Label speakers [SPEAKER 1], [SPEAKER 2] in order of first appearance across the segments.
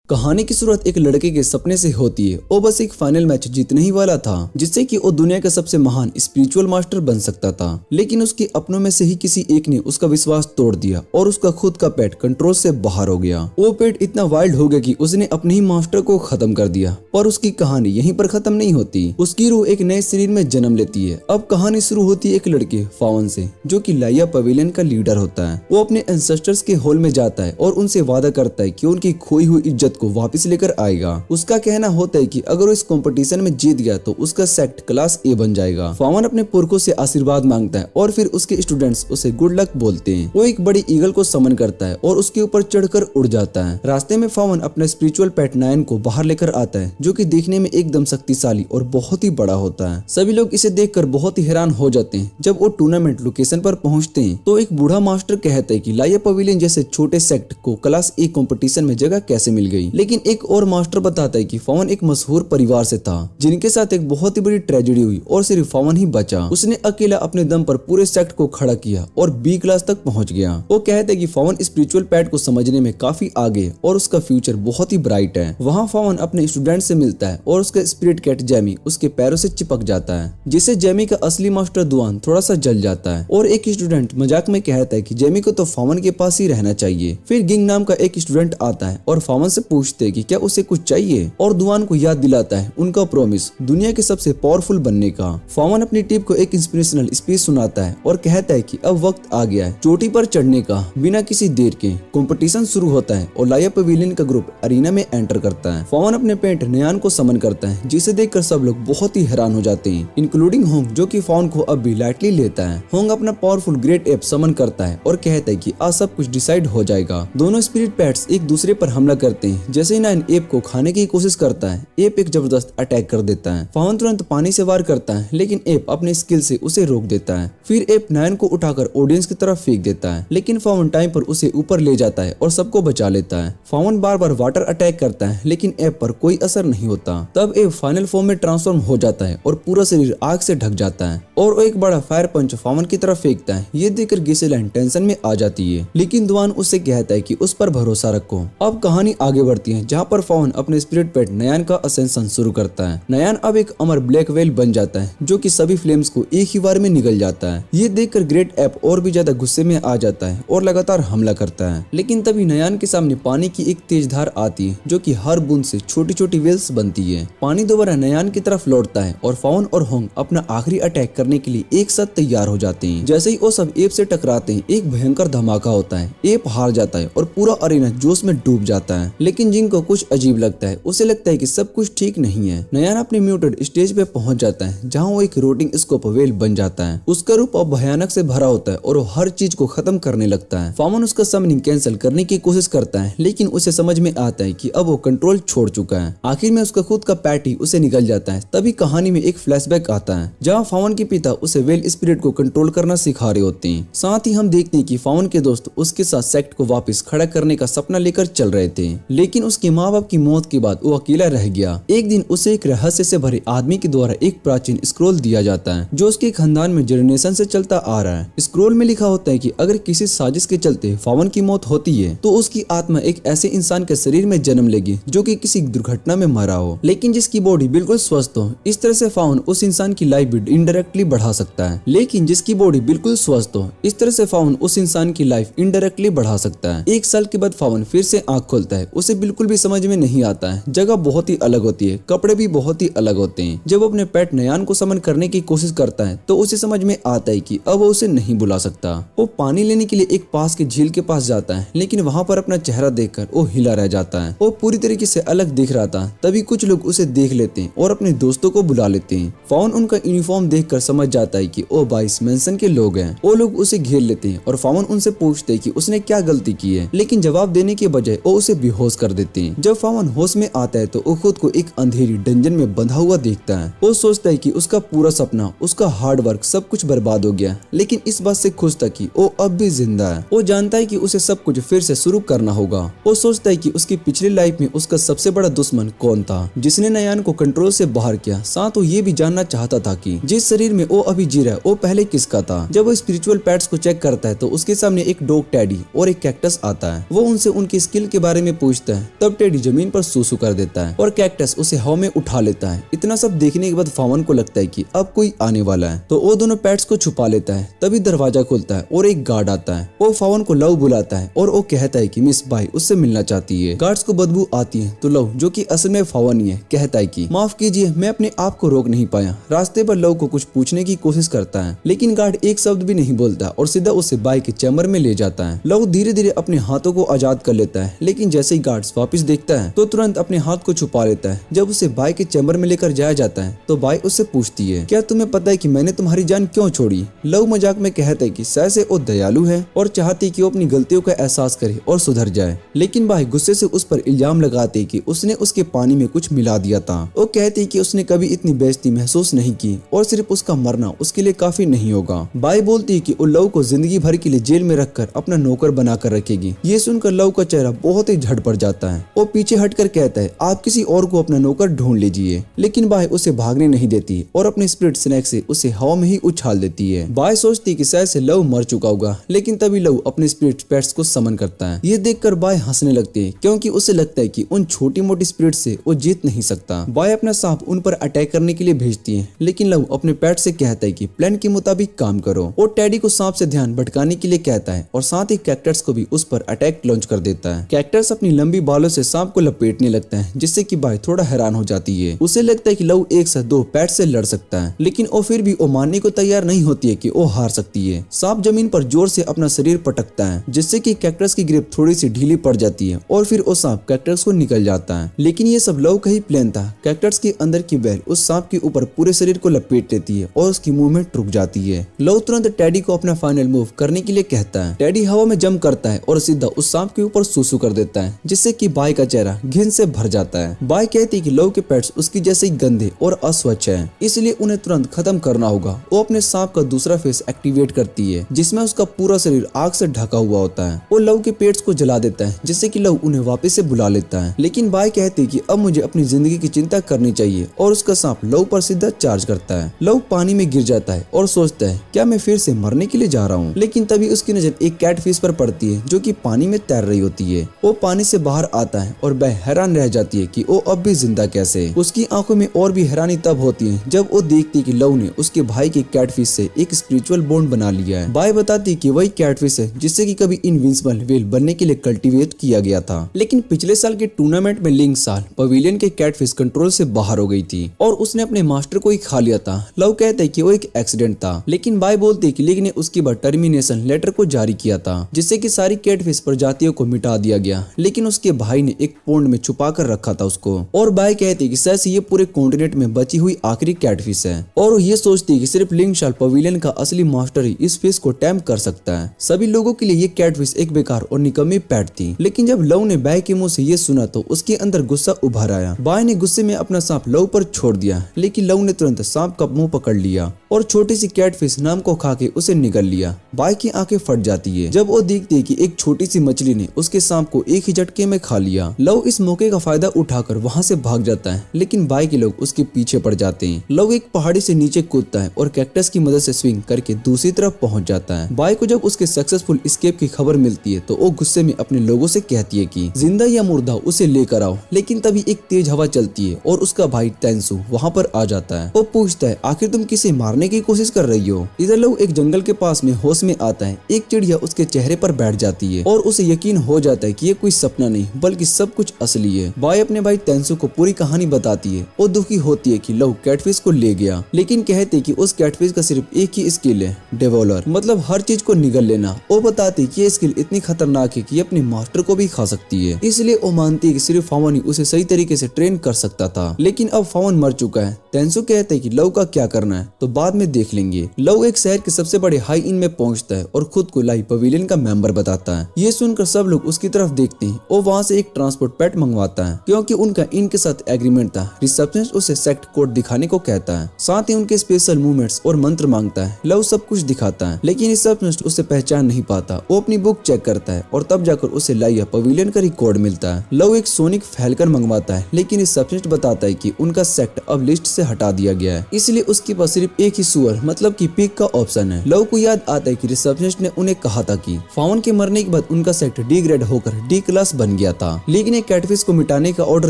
[SPEAKER 1] कहानी की शुरुआत एक लड़के के सपने से होती है। वो बस एक फाइनल मैच जीतने ही वाला था जिससे कि वो दुनिया का सबसे महान स्पिरिचुअल मास्टर बन सकता था। लेकिन उसके अपनों में से ही किसी एक ने उसका विश्वास तोड़ दिया और उसका खुद का पेट कंट्रोल से बाहर हो गया। वो पेट इतना वाइल्ड हो गया कि उसने अपने ही मास्टर को खत्म कर दिया। पर उसकी कहानी यहीं पर खत्म नहीं होती। उसकी रूह एक नए शरीर में जन्म लेती है। अब कहानी शुरू होती है एक लड़के फावन से, जो कि लाया पवेलियन का लीडर होता है। वो अपने एंसेस्टर्स के हॉल में जाता है और उनसे वादा करता है कि उनकी खोई हुई इज्जत को वापस लेकर आएगा। उसका कहना होता है कि अगर वो इस कंपटीशन में जीत गया तो उसका सेक्ट क्लास ए बन जाएगा। फावन अपने पुरखों से आशीर्वाद मांगता है और फिर उसके स्टूडेंट्स उसे गुड लक बोलते हैं। वो एक बड़ी ईगल को समन करता है और उसके ऊपर चढ़कर उड़ जाता है। रास्ते में फावन अपने स्पिरिचुअल पेट नायन को बाहर लेकर आता है, जो कि देखने में एकदम शक्तिशाली और बहुत ही बड़ा होता है। सभी लोग इसे देखकर बहुत ही हैरान हो जाते हैं। जब वो टूर्नामेंट लोकेशन पर पहुंचते हैं तो एक बूढ़ा मास्टर कहता है कि लाया पवेलियन जैसे छोटे सेक्ट को क्लास ए कंपटीशन में जगह कैसे मिल गई। लेकिन एक और मास्टर बताता है कि फावन एक मशहूर परिवार से था जिनके साथ एक बहुत ही बड़ी ट्रेजेडी हुई और सिर्फ फावन ही बचा। उसने अकेला अपने दम पर पूरे सेक्ट को खड़ा किया और बी क्लास तक पहुंच गया। वो कहते हैं कि फावन स्पिरिचुअल पैट को समझने में काफी आगे और उसका फ्यूचर बहुत ही ब्राइट है। वहाँ फावन अपने स्टूडेंट से मिलता है और उसका स्पिरिट कैट जैमी उसके पैरों से चिपक जाता है, जिससे जैमी का असली मास्टर दुआन थोड़ा सा जल जाता है। और एक स्टूडेंट मजाक में कहता है कि जैमी को तो फावन के पास ही रहना चाहिए। फिर गिंग नाम का एक स्टूडेंट आता है और फावन से पूछते है कि क्या उसे कुछ चाहिए, और दुआन को याद दिलाता है उनका प्रॉमिस दुनिया के सबसे पावरफुल बनने का। फावन अपनी टीम को एक इंस्पिरेशनल स्पीच सुनाता है और कहता है कि अब वक्त आ गया है चोटी पर चढ़ने का। बिना किसी देर के कंपटीशन शुरू होता है और लाया पवेलियन का ग्रुप अरीना में एंटर करता है। फावन अपने पेट नयान को समन करता है, जिसे देखकर सब लोग बहुत ही हैरान हो जाते हैं, इंक्लूडिंग होंग, जो कि फावन को अब भी लाइटली लेता है। होंग अपना पावरफुल ग्रेट एप समन करता है और कहता है कि आज सब कुछ डिसाइड हो जाएगा। दोनों स्पिरिट पैट्स एक दूसरे पर हमला करते हैं। जैसे ही नायन एप को खाने की कोशिश करता है, एप एक जबरदस्त अटैक कर देता है। फावन तुरंत पानी से वार करता है, लेकिन एप अपने स्किल से उसे रोक देता है। फिर एप नायन को उठाकर ऑडियंस की तरफ फेंक देता है, लेकिन फावन टाइम पर उसे ऊपर ले जाता है और सबको बचा लेता है। फावन बार बार वाटर अटैक करता है, लेकिन एप पर कोई असर नहीं होता। तब एप फाइनल फॉर्म में ट्रांसफॉर्म हो जाता है और पूरा शरीर आग से ढक जाता है और वो एक बड़ा फायर पंच फावन की तरफ फेंकता है। ये देखकर गिसेलाइन टेंशन में आ जाती है, लेकिन दुआन उससे कहता है कि उस पर भरोसा रखो। अब कहानी आगे बढ़ती है, जहाँ पर फावन अपने स्पिरिट पेट नयान का असेंशन शुरू करता है। नयान अब एक अमर ब्लैक व्हेल बन जाता है, जो कि सभी फ्लेम्स को एक ही बार में निगल जाता है। ये देखकर ग्रेट एप और भी ज्यादा गुस्से में आ जाता है और लगातार हमला करता है। लेकिन तभी नयान के सामने पानी की एक तेज धार आती है, जो कि हर बूंद से छोटी छोटी वेल्स बनती है। पानी दोबारा नयान की तरफ लौटता है और फावन और होंग अपना आखिरी अटैक करने के लिए एक साथ तैयार हो जाते हैं। जैसे ही वो सब एप से टकराते हैं, एक भयंकर धमाका होता है। एप हार जाता है और पूरा अरीना जोश में डूब जाता है। लेकिन जिंग को कुछ अजीब लगता है। उसे लगता है कि सब कुछ ठीक नहीं है। नयान अपने म्यूटेड स्टेज पे पहुंच जाता है, जहां वो एक रोटिंग स्कोप वेल बन जाता है। उसका रूप अब भयानक से भरा होता है और वो हर चीज को खत्म करने लगता है। फावन उसका समनिंग कैंसिल करने की कोशिश करता है, लेकिन उसे समझ में आता है कि अब वो कंट्रोल छोड़ चुका है। आखिर में उसका खुद का पैटी उसे निकल जाता है। तभी कहानी में एक फ्लैशबैक आता है, जहाँ फावन के पिता उसे वेल स्पिरिट को कंट्रोल करना सिखा रहे होते हैं। साथ ही हम देखते हैं कि फावन के दोस्त उसके साथ सेक्ट को वापस खड़ा करने का सपना लेकर चल रहे थे, लेकिन उसके माँ बाप की मौत के बाद वो अकेला रह गया। एक दिन उसे एक रहस्य से भरे आदमी के द्वारा एक प्राचीन स्क्रोल दिया जाता है, जो उसके खानदान में जनरेशन से चलता आ रहा है। स्क्रोल में लिखा होता है कि अगर किसी साजिश के चलते फावन की मौत होती है तो उसकी आत्मा एक ऐसे इंसान के शरीर में जन्म लेगी जो कि किसी दुर्घटना में मरा हो, लेकिन जिसकी बॉडी बिल्कुल स्वस्थ हो। इस तरह से फावन उस इंसान की लाइफ भी इनडायरेक्टली बढ़ा सकता है। लेकिन जिसकी बॉडी बिल्कुल स्वस्थ हो, इस तरह से फावन उस इंसान की लाइफ इनडायरेक्टली बढ़ा सकता है। एक साल के बाद फावन फिर से आंख खोलता है। उसे बिल्कुल भी समझ में नहीं आता है। जगह बहुत ही अलग होती है, कपड़े भी बहुत ही अलग होते हैं। जब अपने पेट नयान को समन करने की कोशिश करता है तो उसे समझ में आता है कि अब वो उसे नहीं बुला सकता। वो पानी लेने के लिए एक पास के झील के पास जाता है, लेकिन वहाँ पर अपना चेहरा देखकर वो हिला रह जाता है। वो पूरी तरीके से अलग दिख रहा था। तभी कुछ लोग उसे देख लेते हैं और अपने दोस्तों को बुला लेते हैं। फावन उनका यूनिफॉर्म देखकर समझ जाता है कि वो 22 मेंशन के लोग हैं। वो लोग उसे घेर लेते हैं और फावन उनसे पूछते हैं कि उसने क्या गलती की है, लेकिन जवाब देने के बजाय वो उसे बेहोश कर देते हैं। जब फावन होश में आता है तो वो खुद को एक अंधेरी डंजन में बंधा हुआ देखता है। वो सोचता है कि उसका पूरा सपना, उसका हार्ड वर्क सब कुछ बर्बाद हो गया, लेकिन इस बात से खुश था कि वो अब भी जिंदा है। वो जानता है कि उसे सब कुछ फिर से शुरू करना होगा। वो सोचता है कि उसकी पिछली लाइफ में उसका सबसे बड़ा दुश्मन कौन था, जिसने नयान को कंट्रोल से बाहर किया। साथ वो ये भी जानना चाहता था कि जिस शरीर में वो अभी जी रहा है वो पहले किसका था। जब वो स्पिरिचुअल पैट्स को चेक करता है तो उसके सामने एक डॉग टैडी और एक कैक्टस आता है। वो उनसे उनकी स्किल के बारे में पूछता है तब टेडी जमीन पर सूसू कर देता है और कैक्टस उसे हवा में उठा लेता है। इतना सब देखने के बाद फावन को लगता है कि अब कोई आने वाला है, तो वो दोनों पेट्स को छुपा लेता है। तभी दरवाजा खुलता है और एक गार्ड आता है। वो फावन को लव बुलाता है और वो कहता है कि मिस बाई उससे मिलना चाहती है। गार्ड्स को बदबू आती है तो लव, जो कि असल में फावन ही है, कहता है कि माफ कीजिए, मैं अपने आप को रोक नहीं पाया। रास्ते पर लव को कुछ पूछने की कोशिश करता है, लेकिन गार्ड एक शब्द भी नहीं बोलता और सीधा उसे बाई के चैम्बर में ले जाता है। लव धीरे धीरे अपने हाथों को आजाद कर लेता है, लेकिन जैसे ही गार्ड्स वापस देखता है तो तुरंत अपने हाथ को छुपा लेता है। जब उसे बाई के चैम्बर में लेकर जाया जाता है तो बाई उससे पूछती है, क्या तुम्हें पता है कि मैंने तुम्हारी जान क्यों छोड़ी? लव मजाक में कहता है कि शायद से वो दयालु है और चाहती है कि वो अपनी गलतियों का एहसास करे और सुधर जाए, लेकिन बाई गुस्से से उस पर इल्जाम लगाते कि उसने उसके पानी में कुछ मिला दिया था। वो कहती कि उसने कभी इतनी बेइज्जती महसूस नहीं की और सिर्फ उसका मरना उसके लिए काफी नहीं होगा। बाई बोलती है कि वो लव को जिंदगी भर के लिए जेल में रखकर अपना नौकर बनाकर रखेगी। ये सुनकर लव का चेहरा बहुत ही झट पड़ जाता है। वो पीछे हटकर कहता है, आप किसी और को अपना नौकर ढूंढ लीजिए, लेकिन बाई उसे भागने नहीं देती और अपने स्पिरिट स्नैक से उसे हवा में ही उछाल देती है। बाई सोचती कि शायद से लव मर चुका होगा, लेकिन तभी लव अपने स्पिरिट पेट्स को समन करता है। ये देखकर बाई हंसने लगती है क्योंकि उसे लगता है कि उन छोटी मोटी स्पिरिट से वो जीत नहीं सकता। बाई अपना सांप उन पर अटैक करने के लिए भेजती है, लेकिन लव अपने पेट से कहता है कि प्लान के मुताबिक काम करो। वो टेडी को सांप से ध्यान भटकाने के लिए कहता है और साथ ही कैक्टस को भी उस पर अटैक लॉन्च कर देता है। कैक्टस अपनी लंबी बालों से सांप को लपेटने लगता है, जिससे कि बाई थोड़ा हैरान हो जाती है। उसे लगता है कि लव एक साथ दो पेट से लड़ सकता है, लेकिन वो फिर भी वो मानने को तैयार नहीं होती है कि वो हार सकती है। सांप जमीन पर जोर से अपना शरीर पटकता है, जिससे कि कैक्टस की ग्रिप थोड़ी सी ढीली पड़ जाती है और फिर वो सांप कैक्टस को निकल जाता है। लेकिन ये सब लव का ही प्लान था। कैक्टस के अंदर की बेल उस सांप के ऊपर पूरे शरीर को लपेट लेती है और उसकी मूवमेंट रुक जाती है। लव तुरंत टेडी को अपना फाइनल मूव करने के लिए कहता है। टेडी हवा में जंप करता है और सीधा उस सांप के ऊपर सूसू कर देता है, जिससे कि बाई का चेहरा घिन से भर जाता है। बाई कहती है कि लव के पेट्स उसकी जैसे ही गंदे और अस्वच्छ है, इसलिए उन्हें तुरंत खत्म करना होगा। वो अपने सांप का दूसरा फेस एक्टिवेट करती है, जिसमें उसका पूरा शरीर आग से ढका हुआ होता है। वो लव के पेट्स को जला देता है, जिससे कि लव उन्हें वापस से बुला लेता है। लेकिन बाई कहती है कि अब मुझे अपनी जिंदगी की चिंता करनी चाहिए और उसका सांप लव पर सीधा चार्ज करता है। लव पानी में गिर जाता है और सोचता है, क्या मैं फिर से मरने के लिए जा रहा हूँ? लेकिन तभी उसकी नजर एक कैटफिश पर पड़ती है, जो कि पानी में तैर रही होती है। वो पानी से बाहर आता है और वह हैरान रह जाती है कि वो अब भी जिंदा कैसे। उसकी आंखों में और भी हैरानी तब होती है जब वो देखती है कि लव ने उसके भाई के कैटफिश से एक स्पिरिचुअल बॉन्ड बना लिया है। बाई बताती है कि वही कैटफिश है जिससे कि कभी इनविंसिबल व्हेल बनने के लिए कल्टीवेट किया गया था, लेकिन पिछले साल के टूर्नामेंट में लिंक साल पवेलियन के कैटफिश कंट्रोल से बाहर हो गई थी और उसने अपने मास्टर को ही खा लिया था। लव कहता है कि वो एक एक्सीडेंट था, लेकिन बाई बोलती है कि लिंक ने उसके बाद टर्मिनेशन लेटर को जारी किया था, जिससे कि सारी कैटफिश प्रजातियों को मिटा दिया गया, लेकिन उसके भाई ने एक पोंड में छुपा कर रखा था उसको। और बाई कहती है कि शायद ये पूरे कॉन्टिनेंट में बची हुई आखिरी कैटफिश है और ये सोचती है कि सिर्फ लिंक शाल पवेलियन का असली मास्टर ही इस फिश को टैम कर सकता है। सभी लोगों के लिए ये कैटफिश एक बेकार और निकम्मी पैट थी, लेकिन जब लव ने बाई के मुंह से ये सुना तो उसके अंदर गुस्सा उभर आया। बाई ने गुस्से में अपना सांप लव पर छोड़ दिया, लेकिन लव ने तुरंत सांप का मुंह पकड़ लिया और छोटी सी कैटफिश नाम को खा के उसे निगल लिया। बाई की आंखें फट जाती है जब वो देखती है कि एक छोटी सी मछली ने उसके सांप को एक ही झटके में खा लिया। लव इस मौके का फायदा उठाकर वहां से भाग जाता है, लेकिन बाई के लोग उसके पीछे पड़ जाते हैं। लव एक पहाड़ी से नीचे कूदता है और कैक्टस की मदद से स्विंग करके दूसरी तरफ पहुंच जाता है। बाई को जब उसके सक्सेसफुल एस्केप की खबर मिलती है तो वो गुस्से में अपने लोगों से कहती है कि जिंदा या मुर्दा उसे लेकर आओ, लेकिन तभी एक तेज हवा चलती है और उसका भाई टेंसु वहां पर आ जाता है। वो पूछता है, आखिर तुम किसे मारने की कोशिश कर रही हो? इधर लव एक जंगल के पास में होश में आता है। एक चिड़िया उसके चेहरे पर बैठ जाती है और उसे यकीन हो जाता है कि ये कोई सपना नहीं बल्कि सब कुछ असली है। बाई अपने भाई टेंसु को पूरी कहानी बताती है। वो दुखी होती है कि लव कैटफिश को ले गया, लेकिन कहते है कि उस कैटफिश का सिर्फ एक ही स्किल है, डेवोलर, मतलब हर चीज को निगल लेना। वो बताती है कि ये स्किल इतनी खतरनाक है कि ये अपने मास्टर को भी खा सकती है, इसलिए वो मानती है कि सिर्फ फावन ही उसे सही तरीके से ट्रेन कर सकता था। लेकिन अब फावन मर चुका है। टेंसु कहते है कि लव का क्या करना है तो बाद में देख लेंगे। लव एक शहर के सबसे बड़े हाई इन में पहुंचता है और खुद को लाई पवेलियन का मेंबर बताता है। ये सुनकर सब लोग उसकी तरफ देखते हैं और वहाँ से एक ट्रांसपोर्ट पेट मंगवाता है, क्योंकि उनका इनके साथ एग्रीमेंट था। रिसेप्शनिस्ट उसे सेक्ट कोड दिखाने को कहता है, साथ ही उनके स्पेशल मूवमेंट्स और मंत्र मांगता है। लव सब कुछ दिखाता है, लेकिन रिसेप्शनिस्ट उसे पहचान नहीं पाता। वो अपनी बुक चेक करता है और तब जाकर उसे लाइया पवेलियन का रिकॉर्ड मिलता है। लव एक सोनिक फैल्कन मंगवाता है, लेकिन रिसेप्शनिस्ट बताता है कि उनका सेक्ट अब लिस्ट से हटा दिया गया है, इसलिए उसके पास सिर्फ एक ही सुअर मतलब कि पिग का ऑप्शन है। लव को याद आता है कि रिसेप्शनिस्ट ने उन्हें कहा था कि फावन के मरने के बाद उनका सेक्ट डिग्रेड होकर डी क्लास बन गया गया था, लेकिन एक कैटफिश को मिटाने का ऑर्डर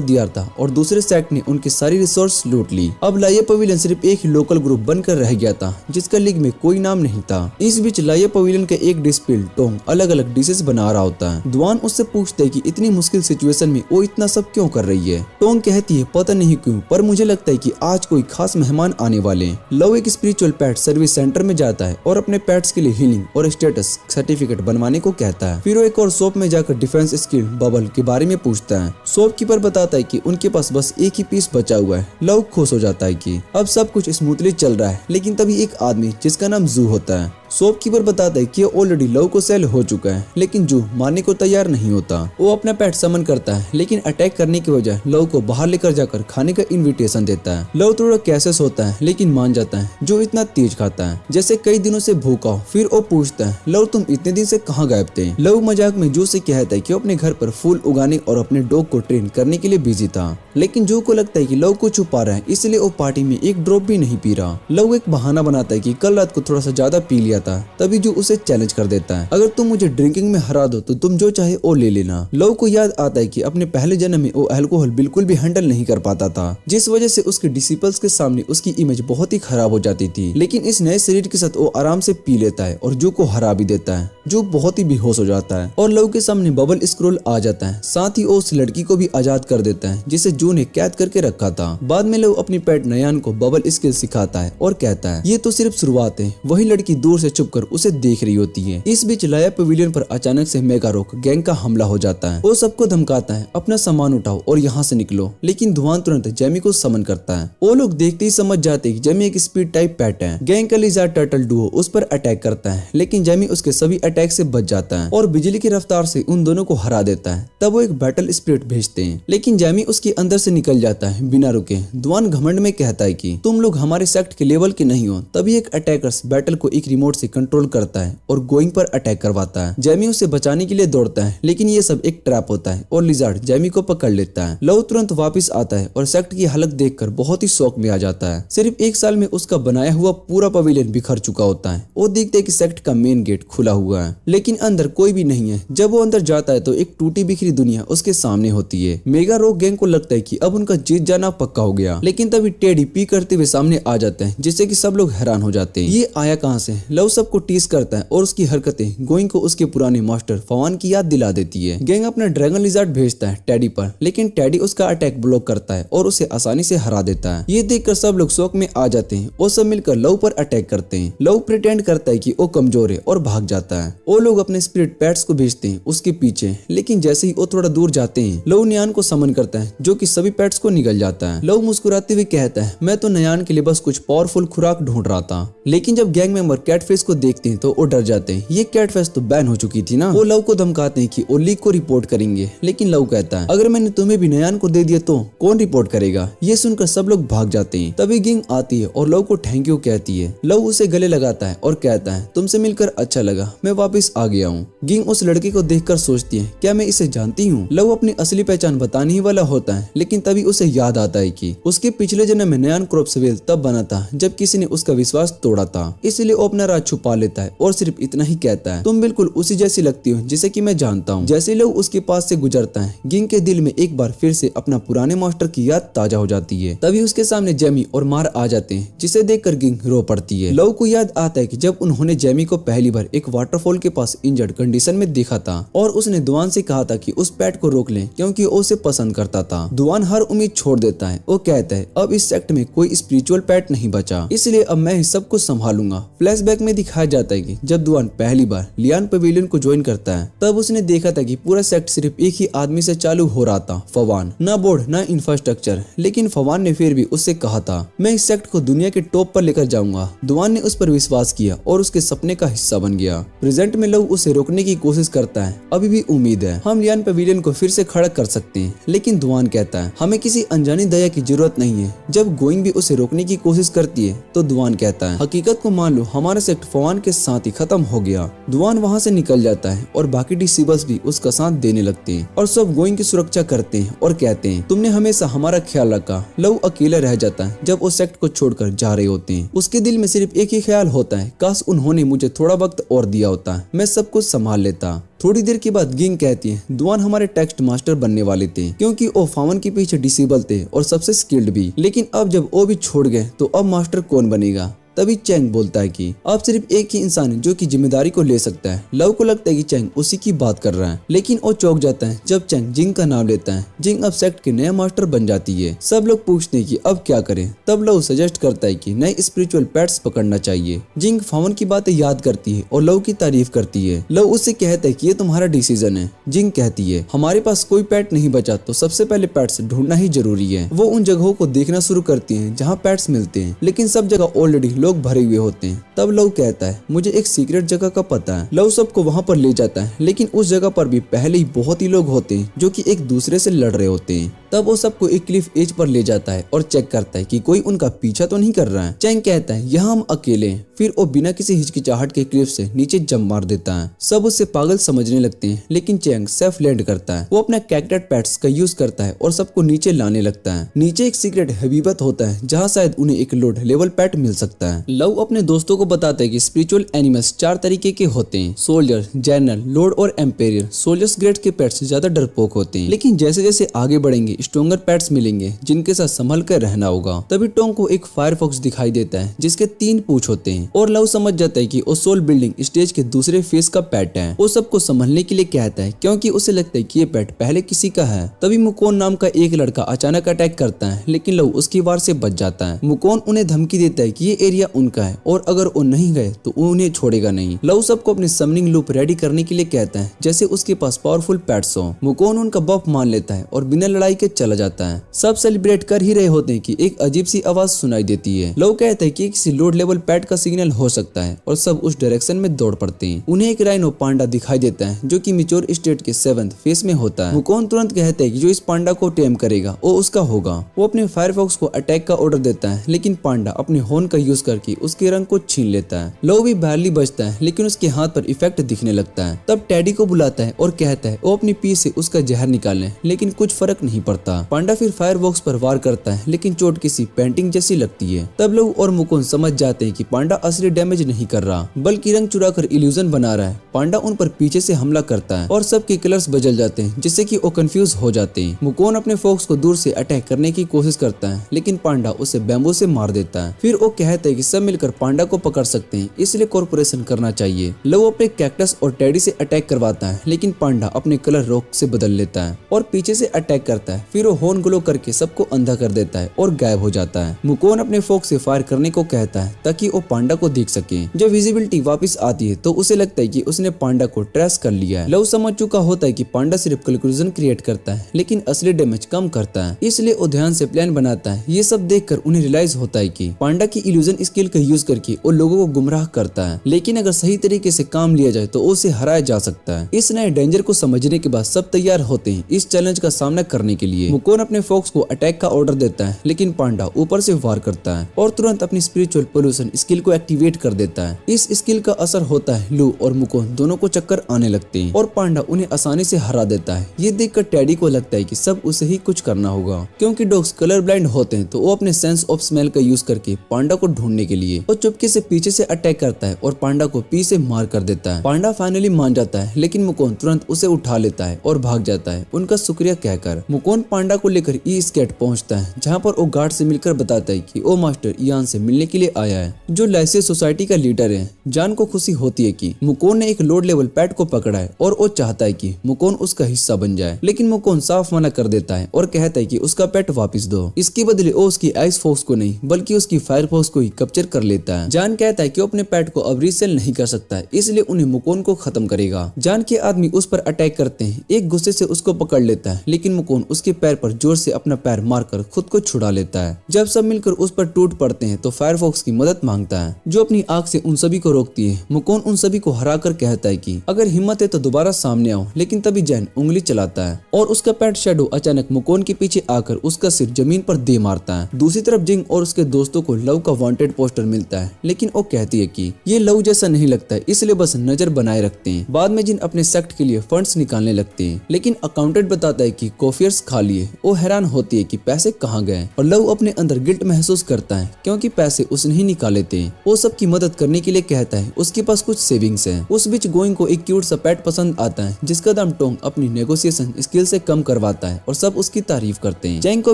[SPEAKER 1] दिया था और दूसरे सेक्ट ने उनकी सारी रिसोर्स लूट ली। अब लाया पवेलियन सिर्फ एक ही लोकल ग्रुप बनकर रह गया था जिसका लीग में कोई नाम नहीं था। इस बीच लाया पवेलियन का एक डिस्पिल टोंग अलग अलग डिशेस बना रहा होता है। दुआन उससे पूछते है कि इतनी मुश्किल सिचुएशन में वो इतना सब क्यों कर रही है। टोंग कहती है पता नहीं क्यों, पर मुझे लगता है कि आज कोई खास मेहमान आने वाले हैं। लव एक स्पिरिचुअल पेट सर्विस सेंटर में जाता है और अपने पेट्स के लिए हीलिंग और स्टेटस सर्टिफिकेट बनवाने को कहता है। फिर वो एक और शॉप में जाकर डिफेंस स्किल बबल के बारे में पूछता है। शॉपकीपर बताता है कि उनके पास बस एक ही पीस बचा हुआ है। लव खुश हो जाता है कि अब सब कुछ स्मूथली चल रहा है, लेकिन तभी एक आदमी जिसका नाम जू होता है। शॉपकीपर बताता है कि ऑलरेडी लव को सेल हो चुका है, लेकिन जू मानने को तैयार नहीं होता। वो अपना पेट समन करता है, लेकिन अटैक करने की वजह लव को बाहर लेकर जाकर खाने का इनविटेशन देता है। लव थोड़ा कैसेस होता है, लेकिन मान जाता है जो इतना तेज खाता है जैसे कई दिनों से भूखा हो। फिर वो पूछता है लव तुम इतने दिन से कहाँ गायब थे। लव मजाक में जू से कहता है कि वो अपने घर पर फूल उगाने और अपने डॉग को ट्रेन करने के लिए बिजी था, लेकिन जू को लगता है कि लव को छुपा रहा है, इसलिए वो पार्टी में एक ड्रॉप भी नहीं पी रहा। लव एक बहाना बनाता है कि कल रात को थोड़ा सा ज्यादा पी लिया था। तभी जू उसे चैलेंज कर देता है, अगर तुम मुझे ड्रिंकिंग में हरा दो तो तुम जो चाहे वो ले लेना। लव को याद आता है कि अपने पहले जन्म में वो अल्कोहल बिल्कुल भी हैंडल नहीं कर पाता था, जिस वजह से उसके डिसिपल्स के सामने उसकी इमेज बहुत ही खराब हो जाती थी। लेकिन इस नए शरीर के साथ वो आराम से पी लेता है और जू को हरा भी देता है। जू बहुत ही बेहोश हो जाता है और लव के सामने बबल स्क्रोल आ जाता है। साथ ही वो उस लड़की को भी आजाद कर देता है जिसे जू ने कैद करके रखा था। बाद में लव अपनी पेट नयान को बबल स्किल सिखाता है और कहता है ये तो सिर्फ शुरुआत है। वही लड़की दूर से छुपकर उसे देख रही होती है। इस बीच लाया पवेलियन पर अचानक से मेगारोक गैंग का हमला हो जाता है। वो सबको धमकाता है अपना सामान उठाओ और यहाँ से निकलो, लेकिन धुआन तुरंत जेमी को समन करता है। वो लोग देखते ही समझ जाते हैं कि जेमी एक स्पीड टाइप पेट है। गैंग का लिजार्ड टर्टल डुओ उस पर अटैक करता है, लेकिन जेमी उसके सभी अटैक से बच जाता है और बिजली की रफ्तार से उन दोनों को हरा देता है। तब वो एक बैटल स्पिरिट भेजते हैं, लेकिन जेमी उसके अंदर से निकल जाता है बिना रुके। धुआन घमंड में कहता है कि तुम लोग हमारे सेक्ट के लेवल के नहीं हो। तभी एक अटैकर्स बैटल को एक रिमोट से कंट्रोल करता है और गोइंग पर अटैक करवाता है। जेमी उसे बचाने के लिए दौड़ता है, लेकिन ये सब एक ट्रैप होता है और लिजार्ड जेमी को पकड़ लेता है। लव तुरंत वापस आता है और सेक्ट की हालत देखकर बहुत ही शौक में आ जाता है। सिर्फ एक साल में उसका बनाया हुआ पूरा पवेलियन बिखर चुका होता है। वो देखते है कि सेक्ट का मेन गेट खुला हुआ है, लेकिन अंदर कोई भी नहीं है। जब वो अंदर जाता है तो एक टूटी बिखरी दुनिया उसके सामने होती है। मेगा रॉक गैंग को लगता है कि अब उनका जीत जाना पक्का हो गया, लेकिन तभी टेडी पी करते हुए सामने आ जाते हैं, जिससे कि सब लोग हैरान हो जाते हैं ये आया कहां से। लव सबको टीज करता है और उसकी हरकतें गोइंग को उसके पुराने मास्टर फवान की याद दिला देती है। गैंग अपना ड्रैगन लिजार्ड भेजता है टेडी पर, लेकिन टेडी उसका अटैक ब्लॉक करता है और उसे आसानी से हरा देता है। ये देखकर सब लोग शौक में आ जाते हैं और सब मिलकर लव पर अटैक करते हैं। लव प्रिटेंड करता है कि वो कमजोर है और भाग जाता है। वो लोग अपने स्पिरिट पेट्स को भेजते हैं उसके पीछे, लेकिन जैसे ही वो थोड़ा दूर जाते हैं लव नयान को समन करता है, जो कि सभी पेट्स को निगल जाता है। लव मुस्कुराते हुए कहता है मैं तो नयान के लिए बस कुछ पावरफुल खुराक ढूंढ रहा था। लेकिन जब गैंग मेंबर कैटफिश को देखते हैं तो वो डर जाते हैं। ये कैटफिश तो बैन हो चुकी थी ना। वो लव को धमकाते हैं कि वो लीग को रिपोर्ट करेंगे, लेकिन लव कहता है अगर मैंने तुम्हें भी नयान को दे दिया तो कौन रिपोर्ट करेगा। ये सुनकर सब लोग भाग जाते हैं। तभी गिंग आती है और लव को थैंक यू कहती है। लव उसे गले लगाता है और कहता है तुमसे मिलकर अच्छा लगा, मैं वापस आ गया हूँ। गिंग उस लड़के को देखकर सोचती है क्या मैं इसे जानती हूँ। लव अपनी असली पहचान बताने ही वाला होता है, लेकिन तभी उसे याद आता है कि उसके पिछले जन्म में नयान क्रॉप्सवेल तब बना था जब किसी ने उसका विश्वास तोड़ा था। इसलिए वो अपना राज छुपा लेता है और सिर्फ इतना ही कहता है तुम बिल्कुल उसी जैसी लगती हो जिसे कि मैं जानता हूँ। जैसे लव उसके पास से गुजरता है गिंग के दिल में एक बार फिर से अपना पुराने मास्टर की याद ताजा हो जाती है। तभी उसके सामने जेमी और मार आ जाते हैं, जिसे देखकर गिंग रो पड़ती है। लव को याद आता है कि जब उन्होंने जेमी को पहली बार एक वाटरफॉल के पास इंजर्ड कंडीशन में देखा था और उसने दुआन से कहा था कि उस पेट को रोक लें क्योंकि वो उसे पसंद करता था। दुआन हर उम्मीद छोड़ देता है। वो कहता है अब इस सेक्ट में कोई स्पिरिचुअल पेट नहीं बचा, इसलिए अब मैं सब कुछ संभालूंगा। फ्लैशबैक में दिखाया जाता है कि जब दुआन पहली बार लियान पवेलियन को ज्वाइन करता है तब उसने देखा था कि पूरा सेक्ट सिर्फ एक ही आदमी से चालू हो रहा था, फवान। ना बोर्ड ना इंफ्रास्ट्रक्चर, लेकिन फवान ने फिर भी उससे कहा था मैं इस सेक्ट को दुनिया के टॉप पर लेकर जाऊंगा। दुआन ने उस पर विश्वास किया और उसके सपने का हिस्सा बन गया। प्रेजेंट में लव उसे रोकने की कोशिश करता है। अभी भी उम्मीद है हम लियान पवेलियन को फिर से खड़ा कर सकते हैं, लेकिन दुआन कहता है हमें किसी अनजानी दया की जरूरत नहीं है। जब गोइंग भी उसे रोकने की कोशिश करती है तो दुआन कहता है हकीकत को मान लो, हमारा सेक्ट प्रोजेक्ट फवान के साथ ही खत्म हो गया। दुआन वहाँ से निकल जाता है और बाकी डिसेबल्स भी उसका साथ देने लगते हैं और सब गोइंग की सुरक्षा करते हैं और कहते हैं तुमने हमेशा हमारा ख्याल रखा। लव अकेला रह जाता है जब वो सेक्ट को छोड़कर जा रहे होते हैं। उसके दिल में सिर्फ एक ही ख्याल होता है, काश उन्होंने मुझे थोड़ा वक्त और दिया होता, मैं सब कुछ संभाल लेता। थोड़ी देर के बाद गिंग कहती है दुआन हमारे टेक्स्ट मास्टर बनने वाले थे क्योंकि वो फावन के पीछे डिसेबल थे और सबसे स्किल्ड भी, लेकिन अब जब वो भी छोड़ गए तो अब मास्टर कौन बनेगा। तभी चैंग बोलता है कि अब सिर्फ एक ही इंसान है जो कि जिम्मेदारी को ले सकता है। लव को लगता है कि चैंग उसी की बात कर रहा है, लेकिन वो चौंक जाता है जब चैंग जिंग का नाम लेता है। जिंग अब सेक्ट के नया मास्टर बन जाती है। सब लोग पूछते हैं कि अब क्या करें। तब लव सजेस्ट करता है कि नए स्पिरिचुअल पेट्स पकड़ना चाहिए। जिंग फावन की बातें याद करती है और लव की तारीफ करती है। लव उससे कहता है कि ये तुम्हारा डिसीजन है। जिंग कहती है हमारे पास कोई पेट नहीं बचा तो सबसे पहले पेट्स ढूंढना ही जरूरी है। वो उन जगहों को देखना शुरू करती है जहाँ पेट्स मिलते हैं, लेकिन सब जगह ऑलरेडी लोग भरे हुए होते हैं। तब लव कहता है मुझे एक सीक्रेट जगह का पता है। लव सबको वहाँ पर ले जाता है, लेकिन उस जगह पर भी पहले ही बहुत ही लोग होते हैं जो कि एक दूसरे से लड़ रहे होते हैं। तब वो सबको एक क्लिफ एज पर ले जाता है और चेक करता है कि कोई उनका पीछा तो नहीं कर रहा है। चैंग कहता है यहाँ हम अकेले हैं। फिर वो बिना किसी हिचकिचाहट के क्लिफ से नीचे जंप मार देता है। सब उससे पागल समझने लगते हैं, लेकिन चैंग सेफ लैंड करता है। वो अपना कैक्टस पैट्स का यूज करता है और सबको नीचे लाने लगता है। नीचे एक सीक्रेट हबीबत होता है जहाँ शायद उन्हें एक लोड लेवल पैट मिल सकता है। लव अपने दोस्तों को बताता है कि स्पिरिचुअल एनिमल्स 4 तरीके के होते हैं, सोल्जर, जनरल, लॉर्ड और एम्पेरियर। सोल्जर्स ग्रेड के पेट्स ज्यादा डरपोक होते हैं, लेकिन जैसे जैसे आगे बढ़ेंगे स्ट्रॉन्गर पेट्स मिलेंगे जिनके साथ संभल कर रहना होगा। तभी टोंग को एक फायरफॉक्स दिखाई देता है जिसके 3 पूंछ होते हैं और लव समझ जाता है कि वो सोल बिल्डिंग स्टेज के दूसरे फेस का पेट है। वो सबको संभलने के लिए कहता है क्योंकि उसे लगता है कि ये पेट पहले किसी का है। तभी मुकोन नाम का एक लड़का अचानक अटैक करता है, लेकिन लव उसकी वार से बच जाता है। मुकोन उन्हें धमकी देता है कि ये एरिया उनका है और अगर वो नहीं गए तो उन्हें छोड़ेगा नहीं। लव सबको अपनी समनिंग लूप रेडी करने के लिए कहता है जैसे उसके पास पावरफुल पेट्स हो। मुकोन उनका बफ मान लेता है और बिना लड़ाई के चला जाता है। सब सेलिब्रेट कर ही रहे होते हैं कि एक अजीब सी आवाज सुनाई देती है। लव कहता है कि किसी लोड लेवल पेट का सिग्नल हो सकता है और सब उस डायरेक्शन में दौड़ पड़ते हैं। उन्हें एक राइनो पांडा दिखाई देता है जो कि मैच्योर स्टेट के 7th फेस में होता है। मुकोन तुरंत कहता है कि जो इस पांडा को टेम करेगा वो उसका होगा। वो अपने फायरफॉक्स को अटैक का ऑर्डर देता है, लेकिन पांडा अपने हॉर्न का यूज करके उसके रंग को छीन लेता है। लव भी बैरली बचता है, लेकिन उसके हाथ पर इफेक्ट दिखने लगता है। तब टेडी को बुलाता है और कहता है वो अपनी पी से उसका जहर निकाले, लेकिन कुछ फर्क नहीं पड़ता। पांडा फिर फायरबॉक्स पर वार करता है, लेकिन चोट किसी पेंटिंग जैसी लगती है। तब लव और मुकुंद समझ जाते हैं कि पांडा असली डैमेज नहीं कर रहा, बल्कि रंग चुराकर इल्यूजन बना रहा है। पांडा उन पर पीछे से हमला करता है और सबके कलर्स बदल जाते हैं, जिससे कि वो कंफ्यूज हो जाते हैं। मुकोन अपने फोक्स को दूर से अटैक करने की कोशिश करता है, लेकिन पांडा उसे बैम्बू से मार देता है। फिर वो कहते हैं कि सब मिलकर पांडा को पकड़ सकते हैं, इसलिए कॉर्पोरेशन करना चाहिए। लव अपने कैक्टस और टेडी से अटैक करवाता है, लेकिन पांडा अपने कलर रॉक से बदल लेता है और पीछे से अटैक करता है। फिर वो हॉर्न ग्लो करके सबको अंधा कर देता है और गायब हो जाता है। मुकोन अपने फोक से फायर करने को कहता है ताकि वो पांडा को देख सके। जब विजिबिलिटी वापस आती है तो उसे लगता है कि उसने पांडा को ट्रेस कर लिया है। लव समझ चुका होता है कि पांडा सिर्फ कंक्लूजन क्रिएट करता है, लेकिन असली डैमेज कम करता है, इसलिए वो ध्यान से प्लान बनाता है। ये सब देखकर उन्हें रियलाइज होता है कि पांडा की इल्यूजन स्किल का यूज करके वो लोगों को गुमराह करता है, लेकिन अगर सही तरीके से काम लिया जाए तो उसे हराया जा सकता है। इस नए डेंजर को समझने के बाद सब तैयार होते हैं इस चैलेंज का सामना करने के लिए। मुकोन अपने फोक्स को अटैक का ऑर्डर देता है, लेकिन पांडा ऊपर से वार करता है और तुरंत अपनी स्पिरिचुअल पोल्यूशन स्किल को एक्टिवेट कर देता है। इस स्किल का असर होता है लू और मुकोन दोनों को चक्कर आने लगते हैं और पांडा उन्हें आसानी से हरा देता है। ये देखकर टेडी को लगता है कि सब उसे ही कुछ करना होगा, क्योंकि डॉग्स कलर ब्लाइंड होते हैं। तो वो अपने सेंस ऑफ स्मेल का यूज करके पांडा को ढूंढने के लिए वो चुपके से पीछे से अटैक करता है और पांडा को पी से मार कर देता है। पांडा फाइनली मान जाता है, लेकिन मुकोन तुरंत उसे उठा लेता है और भाग जाता है उनका शुक्रिया कहकर। मुकोन पांडा को लेकर ई स्केट पहुंचता है, जहां पर वो गार्ड से मिलकर बताता है कि वो मास्टर इयान से मिलने के लिए आया है, जो लाइसे सोसाइटी का लीडर है। जान को खुशी होती है कि मुकोन ने एक लोड लेवल पैट को पकड़ा है और वो चाहता है कि मुकोन उसका हिस्सा बन जाए, लेकिन मुकोन साफ मना कर देता है और कहता है कि उसका पेट वापस दो। इसके बदले वो उसकी आइस फोक्स को नहीं बल्कि उसकी फायर फोक्स को ही कैप्चर कर लेता है। जान कहता है कि वो अपने पेट को अब रीसेल नहीं कर सकता, इसलिए उन्हें मुकोन को खत्म करेगा। जान के आदमी उस पर अटैक करते हैं, एक गुस्से से उसको पकड़ लेता है, लेकिन मुकोन उसके पैर पर जोर से अपना पैर मारकर खुद को छुड़ा लेता है। जब सब मिलकर उस पर टूट पड़ते हैं तो फायरफॉक्स की मदद मांगता है, जो अपनी आग से उन सभी को रोकती है। मुकोन उन सभी को हरा कर कहता है कि अगर हिम्मत है तो दोबारा सामने आओ, लेकिन तभी जैन उंगली चलाता है और उसका पेट शैडो अचानक मुकोन के पीछे आकर उसका सिर जमीन पर दे मारता है। दूसरी तरफ जिंग और उसके दोस्तों को लव का वांटेड पोस्टर मिलता है, लेकिन वो कहती है कि ये लव जैसा नहीं लगता है, इसलिए बस नजर बनाए रखते हैं। बाद में जिन अपने सेक्ट के लिए फंड्स निकालने लगते हैं, लेकिन अकाउंटेंट बताता है कि कॉफियर्स खाली है। वो हैरान होती है कि पैसे कहाँ गए, और लव अपने अंदर गिल्ट महसूस करता है क्योंकि पैसे उसने ही निकाले थे। वो सबकी मदद करने के लिए कहता है उसके पास कुछ सेविंग्स है। उस बीच गोइंग को एक क्यूट सा पेट पसंद आता है जिसका दाम टोंग अपनी नेगोशिएशन स्किल से कम करवाता है और सब उसकी तारीफ करते हैं। चैंग को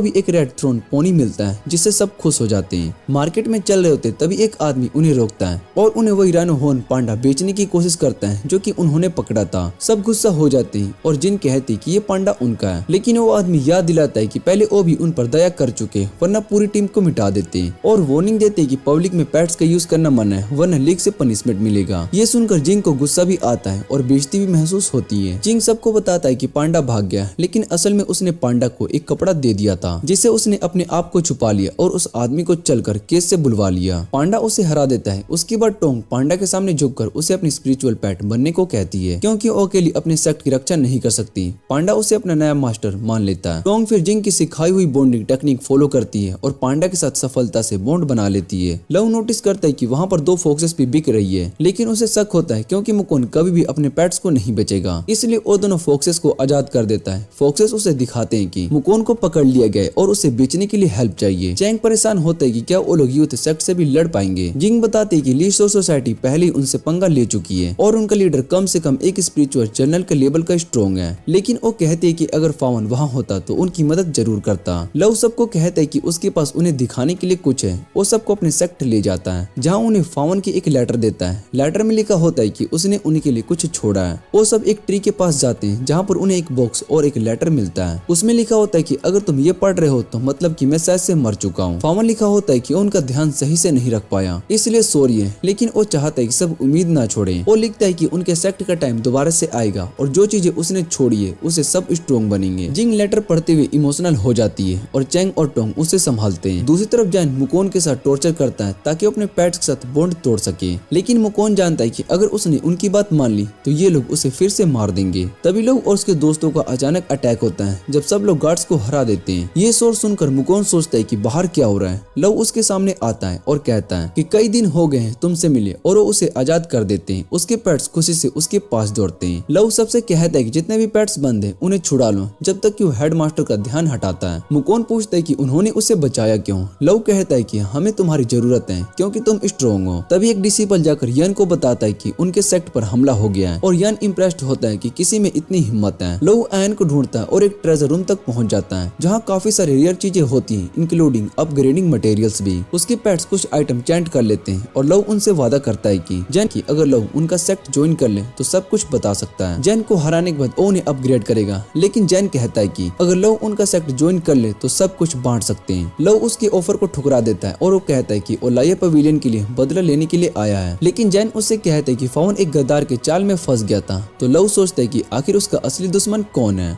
[SPEAKER 1] भी एक रेड थ्रोन पोनी मिलता है जिससे सब खुश हो जाते हैं। मार्केट में चल रहे होते तभी एक आदमी उन्हें रोकता है और उन्हें वही राइनो हॉर्न पांडा बेचने की कोशिश करता है जो कि उन्होंने पकड़ा था। सब गुस्सा हो जाते हैं और जिन कहती कि ये पांडा उनका है, लेकिन वो आदमी याद दिलाता है कि पहले वो भी उन पर दया कर चुके वरना पूरी टीम को मिटा देते हैं, और वार्निंग देते हैं कि पब्लिक में पेट्स का यूज करना मना है वरना लीग से पनिशमेंट मिलेगा। ये सुनकर जिंग को गुस्सा भी आता है और बेइज्जती भी महसूस होती है। जिंग सबको बताता है कि पांडा भाग गया, लेकिन असल में उसने पांडा को एक कपड़ा दे दिया था जिससे उसने अपने आप को छुपा लिया और उस आदमी को चलकर केस से बुलवा लिया। पांडा उसे हरा देता है। उसके बाद टोंग पांडा के सामने झुककर उसे अपनी स्पिरिचुअल पेट बनने को कहती है क्योंकि वो अकेली अपने सेक्ट की रक्षा नहीं कर सकती। पांडा उसे अपना नया मास्टर मान लेता है। टोंग फिर जिंग की सिखाई हुई बॉन्डिंग टेक्निक फॉलो करती है और पांडा के साथ सफलता से बॉन्ड बना लेती है। लव नोटिस करता है कि वहाँ पर 2 फॉक्सेस भी बिक रही है, लेकिन उसे शक होता है क्योंकि मुकुन कभी भी अपने पेट्स को नहीं बेचेगा, इसलिए वो दोनों फॉक्सेस को आजाद कर देता है। फॉक्सेस उसे दिखाते हैं कि मुकुन को पकड़ लिया गया और उसे बेचने के लिए हेल्प चाहिए। चैंग परेशान होता है कि क्या वो लोग यूथ सेक्ट से भी लड़ पाएंगे। जिंग बताते हैं कि ली सोसाइटी पहले ही उनसे पंगा ले चुकी है और उनका लीडर कम से कम एक स्पिरिचुअल जर्नल के लेवल का स्ट्रॉन्ग है, लेकिन वो कहते हैं कि अगर फावन वहाँ होता तो उनकी मदद जरूर करता। लव सबको कहता है कि उसके पास उन्हें दिखाने के लिए कुछ है। वो सबको अपने सेक्ट ले जाता है जहाँ उन्हें फावन की एक लेटर देता है। लेटर में लिखा होता है कि उसने उनके लिए कुछ छोड़ा है। वो सब एक ट्री के पास जाते हैं जहाँ पर उन्हें एक बॉक्स और एक लेटर मिलता है। उसमें लिखा होता है कि अगर तुम ये पढ़ रहे हो तो मतलब कि मैं शायद से मर चुका हूँ। फावन लिखा होता है कि उनका ध्यान सही से नहीं रख पाया, इसलिए सॉरी है, लेकिन वो चाहता है कि सब उम्मीद ना छोड़े। वो लिखता है कि उनके सेक्ट का टाइम दोबारा से आएगा और जो चीजें उसने छोड़ी है उसे सब स्ट्रॉन्ग बनेंगे। जिंग लेटर पढ़ते हुए इमोशनल हो जाती है और चैंग और टोंग उसे संभालते हैं। दूसरी तरफ जैन मुकोन के साथ टॉर्चर करता है ताकि अपने पेट्स के साथ बॉन्ड तोड़ सके, लेकिन मुकोन जानता है कि अगर उसने उनकी बात मान ली तो ये लोग उसे फिर से मार देंगे। तभी लोग और उसके दोस्तों का अचानक अटैक होता है जब सब लोग गार्ड्स को हरा देते हैं। ये शोर सुनकर मुकोन सोचता है कि बाहर क्या हो रहा है। लव उसके सामने आता है और कहता है कि कई दिन हो गए हैं तुमसे मिले, और वो उसे आजाद कर देते हैं। उसके पेट्स खुशी से उसके पास दौड़ते हैं। लव सबसे कहता है कि जितने भी पेट्स बंद हैं उन्हें छुड़ा लो, जब तक कि वो हेडमास्टर का ध्यान हटाता है। मुकोन पूछता है कि उन्होंने उसे बचाया क्यों। लव कहता है कि हमें तुम्हारी जरूरत है क्योंकि तुम स्ट्रॉन्ग हो। तभी एक डिसिपल जाकर यन को बताता है कि उनके सेक्ट पर हमला हो गया है, और यन इम्प्रेस्ड होता है कि किसी में इतनी हिम्मत है। लव एन को ढूंढता है और एक ट्रेजर रूम तक पहुंच जाता है जहाँ काफी सारी रेयर चीजें होती हैं, इंक्लूडिंग अपग्रेडिंग मटेरियल्स भी। उसके पेट्स कुछ आइटम चैंट कर लेते हैं और लव उनसे वादा करता है कि जैन की अगर लव उनका सेक्ट ज्वाइन कर ले तो सब कुछ बता सकता है। जैन को हराने के बाद वो उन्हें अपग्रेड करेगा, लेकिन जैन कहता है कि अगर लव उनका सेक्ट ज्वाइन कर ले तो सब कुछ बांट सकते हैं। लव उसके ऑफर को ठुकरा देता है और वो कहता है कि वो लाया पवेलियन के लिए बदला लेने के लिए आया है, लेकिन जैन उससे कहता है कि फावन एक गद्दार के चाल में फंस गया था। तो लव सोचता है कि आखिर उसका असली दुश्मन कौन है।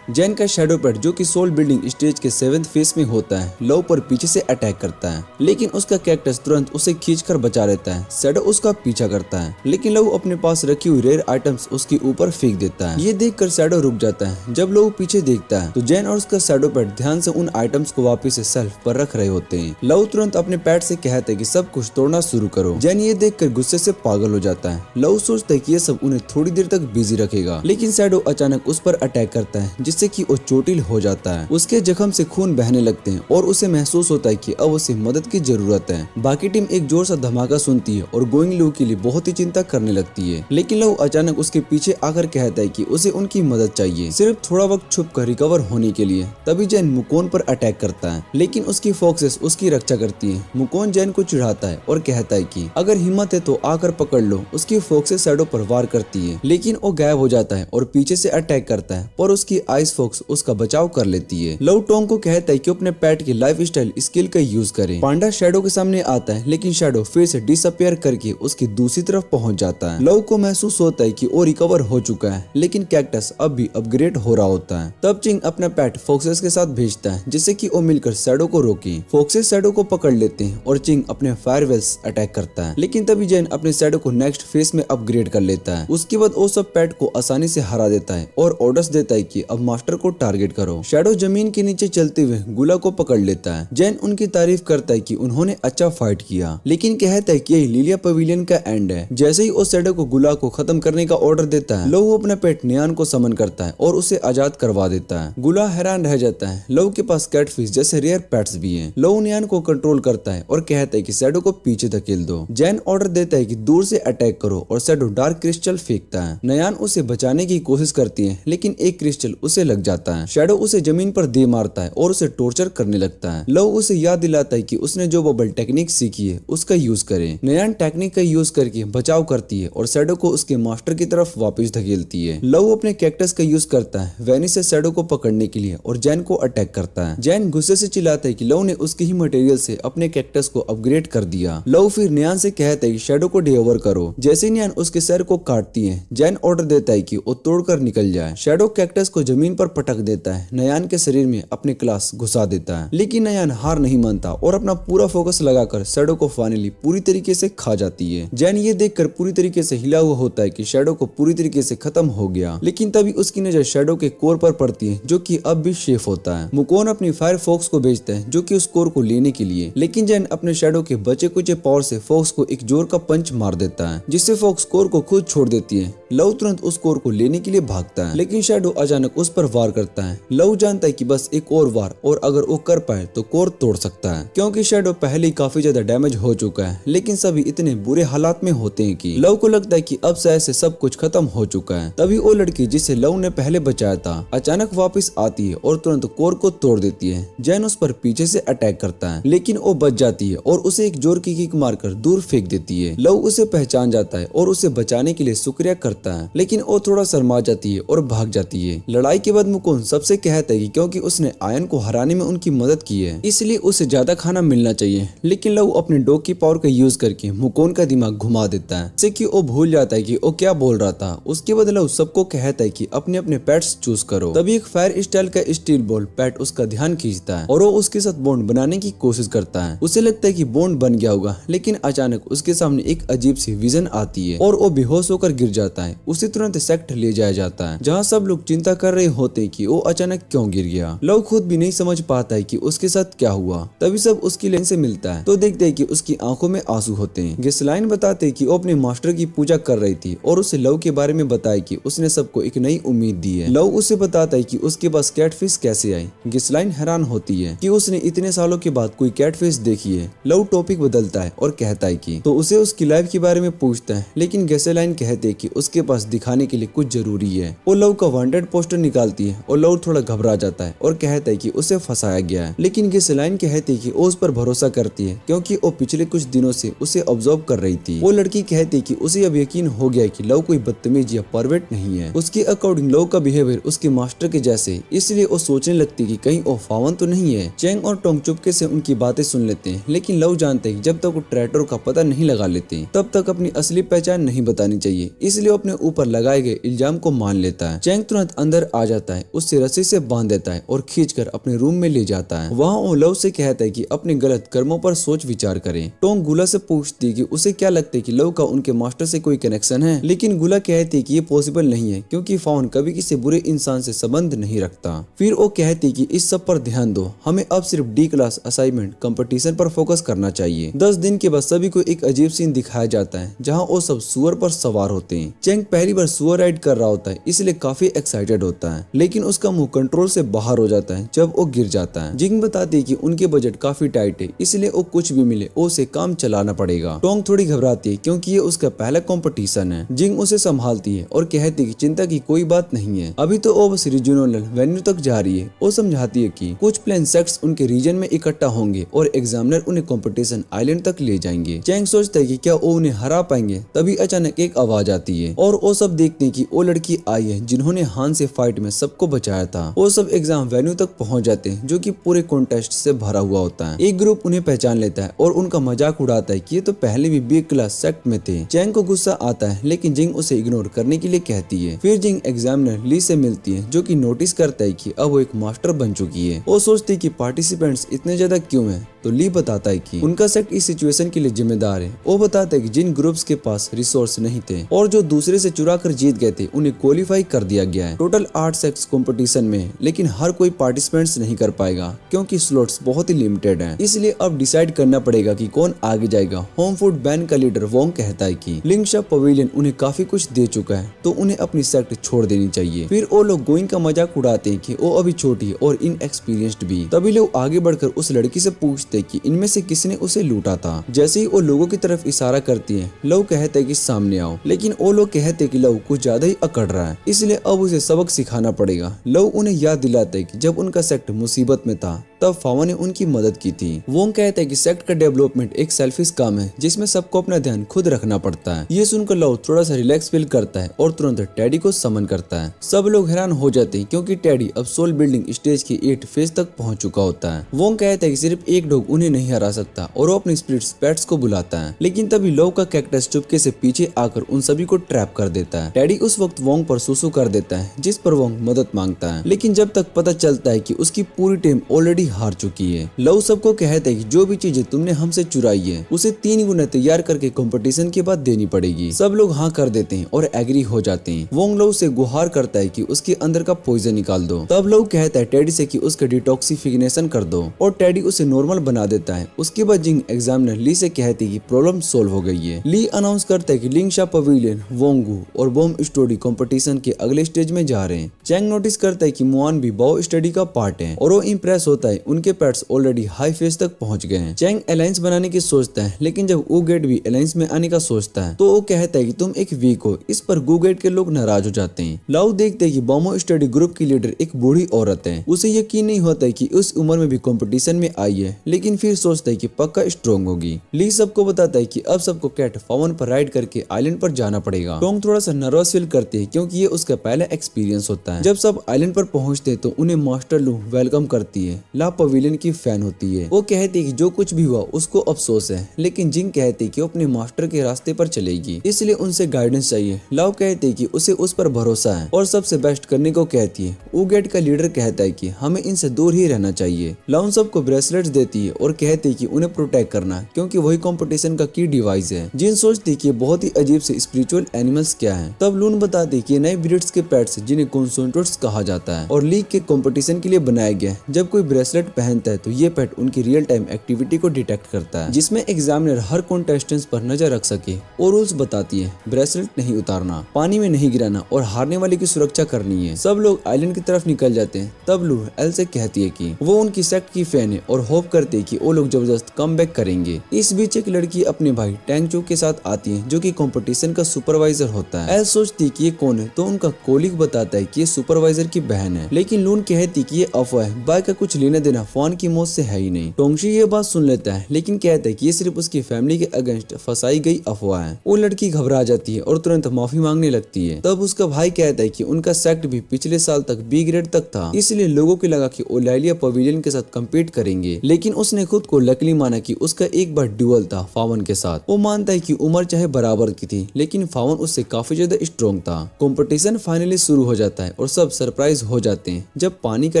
[SPEAKER 1] जैन का शैडो पेट जो कि सोल बिल्डिंग स्टेज के 7th फेस में होता है, लव पर पीछे से अटैक करता है, लेकिन उसका कैक्टस तुरंत उसे खींचकर बचा लेता है। शैडो उसका पीछा करता है, लेकिन लव अपने पास रखी हुई रेयर आइटम्स उसके ऊपर फेंक देता है। ये देखकर शैडो रुक जाता है। जब लव पीछे देखता है तो जैन और उसका शैडो पेट ध्यान से उन आइटम्स को वापिस से शेल्फ पर रख रहे होते हैं। लव तुरंत अपने पेट से कहता है कि सब कुछ तोड़ना शुरू करो। जैन ये देखकर गुस्से से पागल हो जाता है। लव सोचता है कि ये सब उन्हें थोड़ी देर तक बिजी रखेगा, लेकिन शैडो अचानक उस पर अटैक करता है जिससे कि वो चोटिल हो जाता है। उसके जख्म से खून बहने लगते हैं और उसे महसूस होता है कि अब उसे मदद की जरूरत है। बाकी टीम एक जोर सा धमाका सुनती है और गोइंग लू के लिए बहुत ही चिंता करने लगती है, लेकिन लव अचानक उसके पीछे आकर कहता है कि उसे उनकी मदद चाहिए, सिर्फ थोड़ा वक्त छुप कर रिकवर होने के लिए। तभी जैन मुकोन पर अटैक करता है, लेकिन उसकी फॉक्सेस उसकी रक्षा करती है। मुकोन जैन को चिढ़ाता है और कहता है कि अगर हिम्मत है तो आकर पकड़ लो। उसकी फॉक्सेस शैडो पर वार करती है, लेकिन वो गायब हो जाता है और पीछे से अटैक करता है, पर उसकी आइस फॉक्स उसका बचाव कर लेती है। लव टोंग को कहता है कि अपने पेट की लाइफ स्टाइल स्किल का यूज करे। पांडा शैडो के सामने आता है, लेकिन शैडो फिर से डिसअपियर करके उसकी दूसरी तरफ पहुंच जाता है। लव को महसूस होता है कि वो रिकवर हो चुका है, लेकिन कैक्टस अब भी अपग्रेड हो रहा होता है। तब चिंग अपना पेट फॉक्सेस के साथ भेजता है जिससे कि वो मिलकर शैडो को रोके। फॉक्सेस शैडो को पकड़ लेते हैं और चिंग अपने फायरवेल्स अटैक करता है, लेकिन तभी जैन अपने शैडो को नेक्स्ट फेस में अपग्रेड कर लेता है। उसके बाद वो सब पेट को आसानी से हरा देता है और ऑर्डर्स देता है कि अब मास्टर को टारगेट करो। शैडो जमीन के नीचे चलते हुए गुला को पकड़ लेता है। जैन उनकी तारीफ करता है कि उन्होंने अच्छा फाइट किया, लेकिन कहता है कि यही लिलिया पवेलियन का एंड है। जैसे ही वो शैडो को गुला को खत्म करने का ऑर्डर देता है, लव अपने पेट नियान को समन करता है और उसे आजाद करवा देता है। गुला हैरान रह जाता है। लव के पास कैटफिश जैसे रेयर पेट्स भी हैं। लव नियान को कंट्रोल करता है और कहता है कि शैडो को पीछे धकेल दो। जैन ऑर्डर देता है कि दूर से अटैक करो और शैडो डार्क क्रिस्टल फेंकता है। नयान उसे बचाने की कोशिश करती है, लेकिन एक क्रिस्टल उसे लग जाता है। शैडो उसे जमीन पर दे मारता है और उसे टॉर्चर करने लगता है। लव उसे याद दिलाता है कि उसने जो बबल टेक्निक सीखी है उसका यूज करे। नयान टेक्निक का यूज करके बचाव करती है और शैडो को उसके मास्टर की तरफ वापस धकेलती है। लव अपने कैक्टस का यूज करता है वैनी से शैडो को पकड़ने के लिए और जैन को अटैक करता है। जैन गुस्से से चिल्लाता है कि लव ने उसके ही मटेरियल से अपने कैक्टस को अपग्रेड कर दिया। लव फिर नयान से कहता है कि शैडो को डिओवर करो। जैसे नयान उसके सर को काटती है, जैन ऑर्डर देता है कि वो तोड़कर निकल जाए। शैडो कैक्टस को जमीन पर पटक देता है, नयान के शरीर में अपने क्लास घुसा देता है, लेकिन नयान हार नहीं मानता और अपना पूरा फोकस लगाकर शैडो को फाइनली पूरी तरीके से खा जाती है। जैन ये देखकर पूरी तरीके से हिला हुआ होता है कि शैडो को पूरी तरीके से खत्म हो गया, लेकिन तभी उसकी नजर शैडो के कोर पर पड़ती है जो कि अब भी शेफ होता है। मुकोन अपनी फायर फोक्स को भेजता है जो कि उस कोर को लेने के लिए, लेकिन जैन अपने शैडो के बचे कुचे पावर से फोक्स को एक जोर का पंच मार देता है, जिससे फोक्स कोर को खुद छोड़ देती है। लव तुरंत उस कोर को लेने के लिए भागता है, लेकिन शैडो अचानक उस पर वार करता है। लव जानता है कि बस एक और वार और अगर वो कर पाए तो कोर तोड़ सकता है, क्योंकि शैडो पहले ही काफी ज्यादा डैमेज हो चुका है। लेकिन सभी इतने बुरे हालात में होते हैं कि लव को लगता है कि अब शायद से सब कुछ खत्म हो चुका है। तभी वो लड़की जिसे लव ने पहले बचाया था अचानक वापस आती है और तुरंत कोर को तोड़ देती है। जैन उस पर पीछे से अटैक करता है, लेकिन वो बच जाती है और उसे एक जोर की किक मारकर दूर फेंक देती है। लव उसे पहचान जाता है और उसे बचाने के लिए शुक्रिया करता है, लेकिन वो थोड़ा शर्मा जाती है और भाग जाती है। लड़ाई के बाद मुकुंद सबसे कहता है कि क्योंकि उसने आयन को हराने में उनकी मदद की है इसलिए उसे ज्यादा खाना मिलना चाहिए, लेकिन लव अपने डॉग की पावर का यूज करके मुकुंद का दिमाग घुमा देता है, जिससे कि वो भूल जाता है कि वो क्या बोल रहा था। उसके बाद लव सबको कहता है कि अपने अपने पेट्स चूज करो। तभी एक फायर स्टाइल का स्टील बॉल पेट उसका ध्यान खींचता है और वो उसके साथ बॉन्ड बनाने की कोशिश करता है। उसे लगता है कि बॉन्ड बन गया होगा, लेकिन अचानक उसके सामने एक अजीब सी विजन आती है और वो बेहोश होकर गिर जाता है। उसे तुरंत सेक्ट ले जाया जाता है, जहाँ सब लोग चिंता कर रहे होते हैं कि वो अचानक क्यों गिर गया। लव खुद भी नहीं समझ पाता है कि उसके साथ क्या हुआ। तभी सब उसकी लेन से मिलता है तो देखते हैं कि उसकी आंखों में आंसू होते हैं। गिस्लाइन बताते हैं कि वो अपने मास्टर की पूजा कर रही थी और उसे लव के बारे में बताया कि उसने सबको एक नई उम्मीद दी है। लव उसे बताता है कि उसके पास कैटफिश कैसे आई। गिस्लाइन हैरान होती है कि उसने इतने सालों के बाद कोई कैटफिश देखी है। लव टॉपिक बदलता है और कहता है कि तो उसे उसकी लाइफ के बारे में पूछता है, लेकिन गिस्लाइन कहते हैं कि उसके पास दिखाने के लिए कुछ जरूरी है। वो लव का वांटेड पोस्टर निकालती है और लव थोड़ा घबरा जाता है और कहता है कि उसे फंसाया गया है, लेकिन गिस्लाइन कहती है कि वो उस पर भरोसा करती है क्योंकि वो पिछले कुछ दिनों से उसे ऑब्जर्व कर रही थी। वो लड़की कहती है कि उसे अब यकीन हो गया कि लव कोई बदतमीज या परवर्ट नहीं है। उसके अकॉर्डिंग लव का बिहेवियर उसके मास्टर के जैसे, इसलिए वो सोचने लगती कि कहीं वो फावन तो नहीं है। चैंग और टोंग चुपके से उनकी बातें सुन लेते हैं, लेकिन लव जानते हैं जब तक वो ट्रैटर का पता नहीं लगा लेते तब तक अपनी असली पहचान नहीं बतानी चाहिए, इसलिए वो अपने ऊपर लगाए गए इल्जाम को मान लेता है। चैंग तुरंत अंदर आ जाता है, उससे रस्सी से बांध देता है और खींचकर अपने रूम में ले जाता है। वहाँ वो लव से कहता है कि अपने गलत कर्मों पर सोच विचार करें। टोंग गुला से पूछती कि उसे क्या लगता है कि लव का उनके मास्टर से कोई कनेक्शन है, लेकिन गुला कहती है कि ये पॉसिबल नहीं है क्योंकि फाउन कभी किसी बुरे इंसान से संबंध नहीं रखता। फिर वो कहती कि इस सब पर ध्यान दो, हमें अब सिर्फ डी क्लास असाइनमेंट कंपटीशन पर फोकस करना चाहिए। 10 दिन के बाद सभी को एक अजीब सीन दिखाया जाता है जहाँ वो सब सुअर पर सवार होते हैं। चैंग पहली बार सुअर राइड कर रहा होता है, इसलिए काफी एक्साइटेड होता है, लेकिन उसका मुंह कंट्रोल से बाहर हो जाता है जब वो गिर जाता है। जिंग बताती है कि उनके बजट काफी टाइट है, इसलिए वो कुछ भी मिले उसे काम चलाना पड़ेगा। टोंग थोड़ी घबराती है क्योंकि ये उसका पहला कंपटीशन है। जिंग उसे संभालती है और कहती है कि चिंता की कोई बात नहीं है, अभी तो वो बस रीजनल वेन्यू तक जा रही है। वो समझाती है कि कुछ प्लेन सेक्ट्स उनके रीजन में इकट्ठा होंगे और एग्जामिनर उन्हें कंपटीशन आइलैंड तक ले जाएंगे। चैंग सोचता है कि क्या वो उन्हें हरा पाएंगे, तभी अचानक एक आवाज आती है और वो सब देखते हैं कि वो लड़की आई है जिन्होंने हान से फाइट में सबको बचाया था। वो सब एग्जाम वेन्यू तक पहुंच जाते हैं जो कि पूरे कॉन्टेस्ट से भरा हुआ होता है। एक ग्रुप उन्हें पहचान लेता है और उनका मजाक उड़ाता है कि ये तो पहले भी बी क्लास सेक्ट में थे। चैंग को गुस्सा आता है, लेकिन जिंग उसे इग्नोर करने के लिए कहती है। फिर जिंग एग्जामिनर ली से मिलती है जो कि नोटिस करता है कि अब वो एक मास्टर बन चुकी है। वो सोचती है कि पार्टिसिपेंट्स इतने ज्यादा क्यों हैं, तो ली बताता है कि उनका सेक्ट इस सिचुएशन के लिए जिम्मेदार है। वो बताता है कि जिन ग्रुप्स के पास रिसोर्स नहीं थे और जो दूसरे से चुरा कर जीत गए थे उन्हें क्वालिफाई कर दिया गया है। टोटल 8 सेक्ट्स कंपटीशन में है, लेकिन हर कोई पार्टिसिपेंट्स नहीं कर पाएगा क्योंकि स्लॉट्स बहुत ही लिमिटेड हैं। इसलिए अब डिसाइड करना पड़ेगा कि कौन आगे जाएगा। होम फूड बैंड का लीडर वोंग कहता है कि लिंगशा पवेलियन उन्हें काफी कुछ दे चुका है तो उन्हें अपनी सेक्ट छोड़ देनी चाहिए। फिर वो लोग गोइंग का मजाक उड़ाते हैं कि वो अभी छोटी और इनएक्सपीरियंस्ड भी। तभी लोग आगे बढ़कर उस लड़की से पूछते कि इनमें से किसने उसे लूटा था। जैसे ही वो लोगों की तरफ इशारा करती है, लव कहते हैं कि सामने आओ, लेकिन वो लोग कहते हैं कि लव कुछ ज्यादा ही अकड़ रहा है, इसलिए अब उसे सबक सिखाना पड़ेगा। लव उन्हें याद दिलाते हैं कि जब उनका सेक्ट मुसीबत में था तब फावा ने उनकी मदद की थी। वोंग कहते हैं कि सेक्ट का डेवलपमेंट एक सेल्फिश काम है जिसमें सबको अपना ध्यान खुद रखना पड़ता है। ये सुनकर लव थोड़ा सा रिलैक्स फील करता है और तुरंत टेडी को समन करता है। सब लोग हैरान हो जाते हैं क्योंकि टेडी अब सोल बिल्डिंग स्टेज के 8 फेज तक पहुंच चुका होता है। वोंग कहता है कि सिर्फ एक डॉग उन्हें नहीं हरा सकता और वो अपने स्पिरिट्स पेट्स को बुलाता है, लेकिन तभी लव का कैक्टस चुपके से पीछे आकर उन सभी को ट्रैप कर देता है। टेडी उस वक्त वोंग पर सुसु कर देता है जिस पर वोंग मदद मांगता है, लेकिन जब तक पता चलता है कि उसकी पूरी टीम ऑलरेडी हार चुकी है। लव सबको कहता है कि जो भी चीजें तुमने हमसे चुराई है उसे 3 गुना तैयार करके कंपटीशन के बाद देनी पड़ेगी। सब लोग हाँ कर देते हैं और एग्री हो जाते हैं। वोंग लव से गुहार करता है कि उसके अंदर का पॉइजन निकाल दो। तब लव कहता है टेडी से कि उसका डिटॉक्सिफिकेशन कर दो और टेडी उसे नॉर्मल बना देता है। उसके बाद जिंग एग्जामिनर ली से कहती है कि प्रॉब्लम सोल्व हो गई है। ली अनाउंस करता है कि लिंगशा पवेलियन, वोंगू और बॉम्ब स्टडी कंपटीशन के अगले स्टेज में जा रहे हैं। चैंग नोटिस करता है कि मुआन भी बाओ स्टडी का पार्ट है और वो इम्प्रेस होता है उनके पेट्स ऑलरेडी हाई फेज तक पहुंच गए हैं। चैंग अलायंस बनाने की सोचता है, लेकिन जब वूगेट भी अलायंस में आने का सोचता है तो वो कहता है कि तुम एक वीक हो। इस पर वूगेट के लोग नाराज हो जाते हैं। लाओ देखते हैं कि बॉम्बो स्टडी ग्रुप की लीडर एक बूढ़ी औरत है। उसे यकीन नहीं होता है कि उस उम्र में भी कंपटीशन में आई है, लेकिन फिर सोचता है कि पक्का स्ट्रॉन्ग होगी। ली सबको बताता है कि अब सबको कैट फावन पर राइड करके आइलैंड पर जाना पड़ेगा। टोंग थोड़ा सा नर्वस फील करती है क्योंकि ये उसका पहला एक्सपीरियंस होता है। जब सब आइलैंड पर पहुंचते हैं तो उन्हें मास्टर लू वेलकम करती है। ला पवेलियन की फैन होती है। वो कहती है कि जो कुछ भी हुआ उसको अफसोस है, लेकिन जिंग कहती है कि वो अपने मास्टर के रास्ते पर चलेगी, इसलिए उनसे गाइडेंस चाहिए। लाओ कहती है कि उसे उस पर भरोसा है और सबसे बेस्ट करने को कहती है। वूगेट का लीडर कहता है कि हमें इनसे दूर ही रहना चाहिए। लाउन सबको ब्रेसलेट्स देती है और कहती है कि उन्हें प्रोटेक्ट करना क्योंकि वही कंपटीशन का की डिवाइस है। जिन सोचती है कि बहुत ही अजीब से स्पिरिचुअल एनिमल्स क्या है। तब लून बताती है कि नए ब्रीड्स के पेट्स जिन्हें कॉन्सेंट्रेट्स कहा जाता है और लीग के कंपटीशन के लिए बनाया गया है। जब कोई ब्रेसलेट पहनता है तो ये पेट उनकी रियल टाइम एक्टिविटी को डिटेक्ट करता है, जिसमें एग्जामिनर हर कॉन्टेस्टेंट्स पर नजर रख सके। और रूल्स बताती है, ब्रेसलेट नहीं उतारना, पानी में नहीं गिराना और हारने वाले की सुरक्षा करनी है। सब लोग आइलैंड की तरफ निकल जाते हैं। तब लू एल से कहती है कि वो उनकी सेक्ट की फैन है और होप करते है कि वो लोग जबरदस्त कमबैक करेंगे। इस बीच एक लड़की अपने भाई टैंगचू के साथ आती है जो कि कंपटीशन का सुपरवाइजर होता है। एल सोचती है कि ये कौन है तो उनका कोलिग बताता है कि ये सुपरवाइजर की बहन है, लेकिन लून कहती कि ये अफवाह है, बाय का कुछ लेना देना फॉन की मौत से है ही नहीं। टोंगशी ये बात सुन लेता है लेकिन कहता है कि ये सिर्फ उसकी फैमिली के अगेंस्ट फंसाई गई अफवाह है। वो लड़की घबरा जाती है और तुरंत माफी मांगने लगती है। तब उसका भाई कहता है कि उनका सेक्ट भी पिछले साल तक बी ग्रेड तक था, इसलिए लोगों को लगा कि ओलाइलिया पवेलियन के साथ कम्पीट करेंगे, लेकिन उसने खुद को लकली माना कि उसका एक बार ड्यूअल था फावन के साथ। वो मानता है कि उम्र चाहे बराबर की थी, लेकिन फावन उससे काफी ज्यादा स्ट्रॉन्ग था। कंपटीशन फाइनली शुरू हो जाता है और सब सरप्राइज हो जाते हैं जब पानी का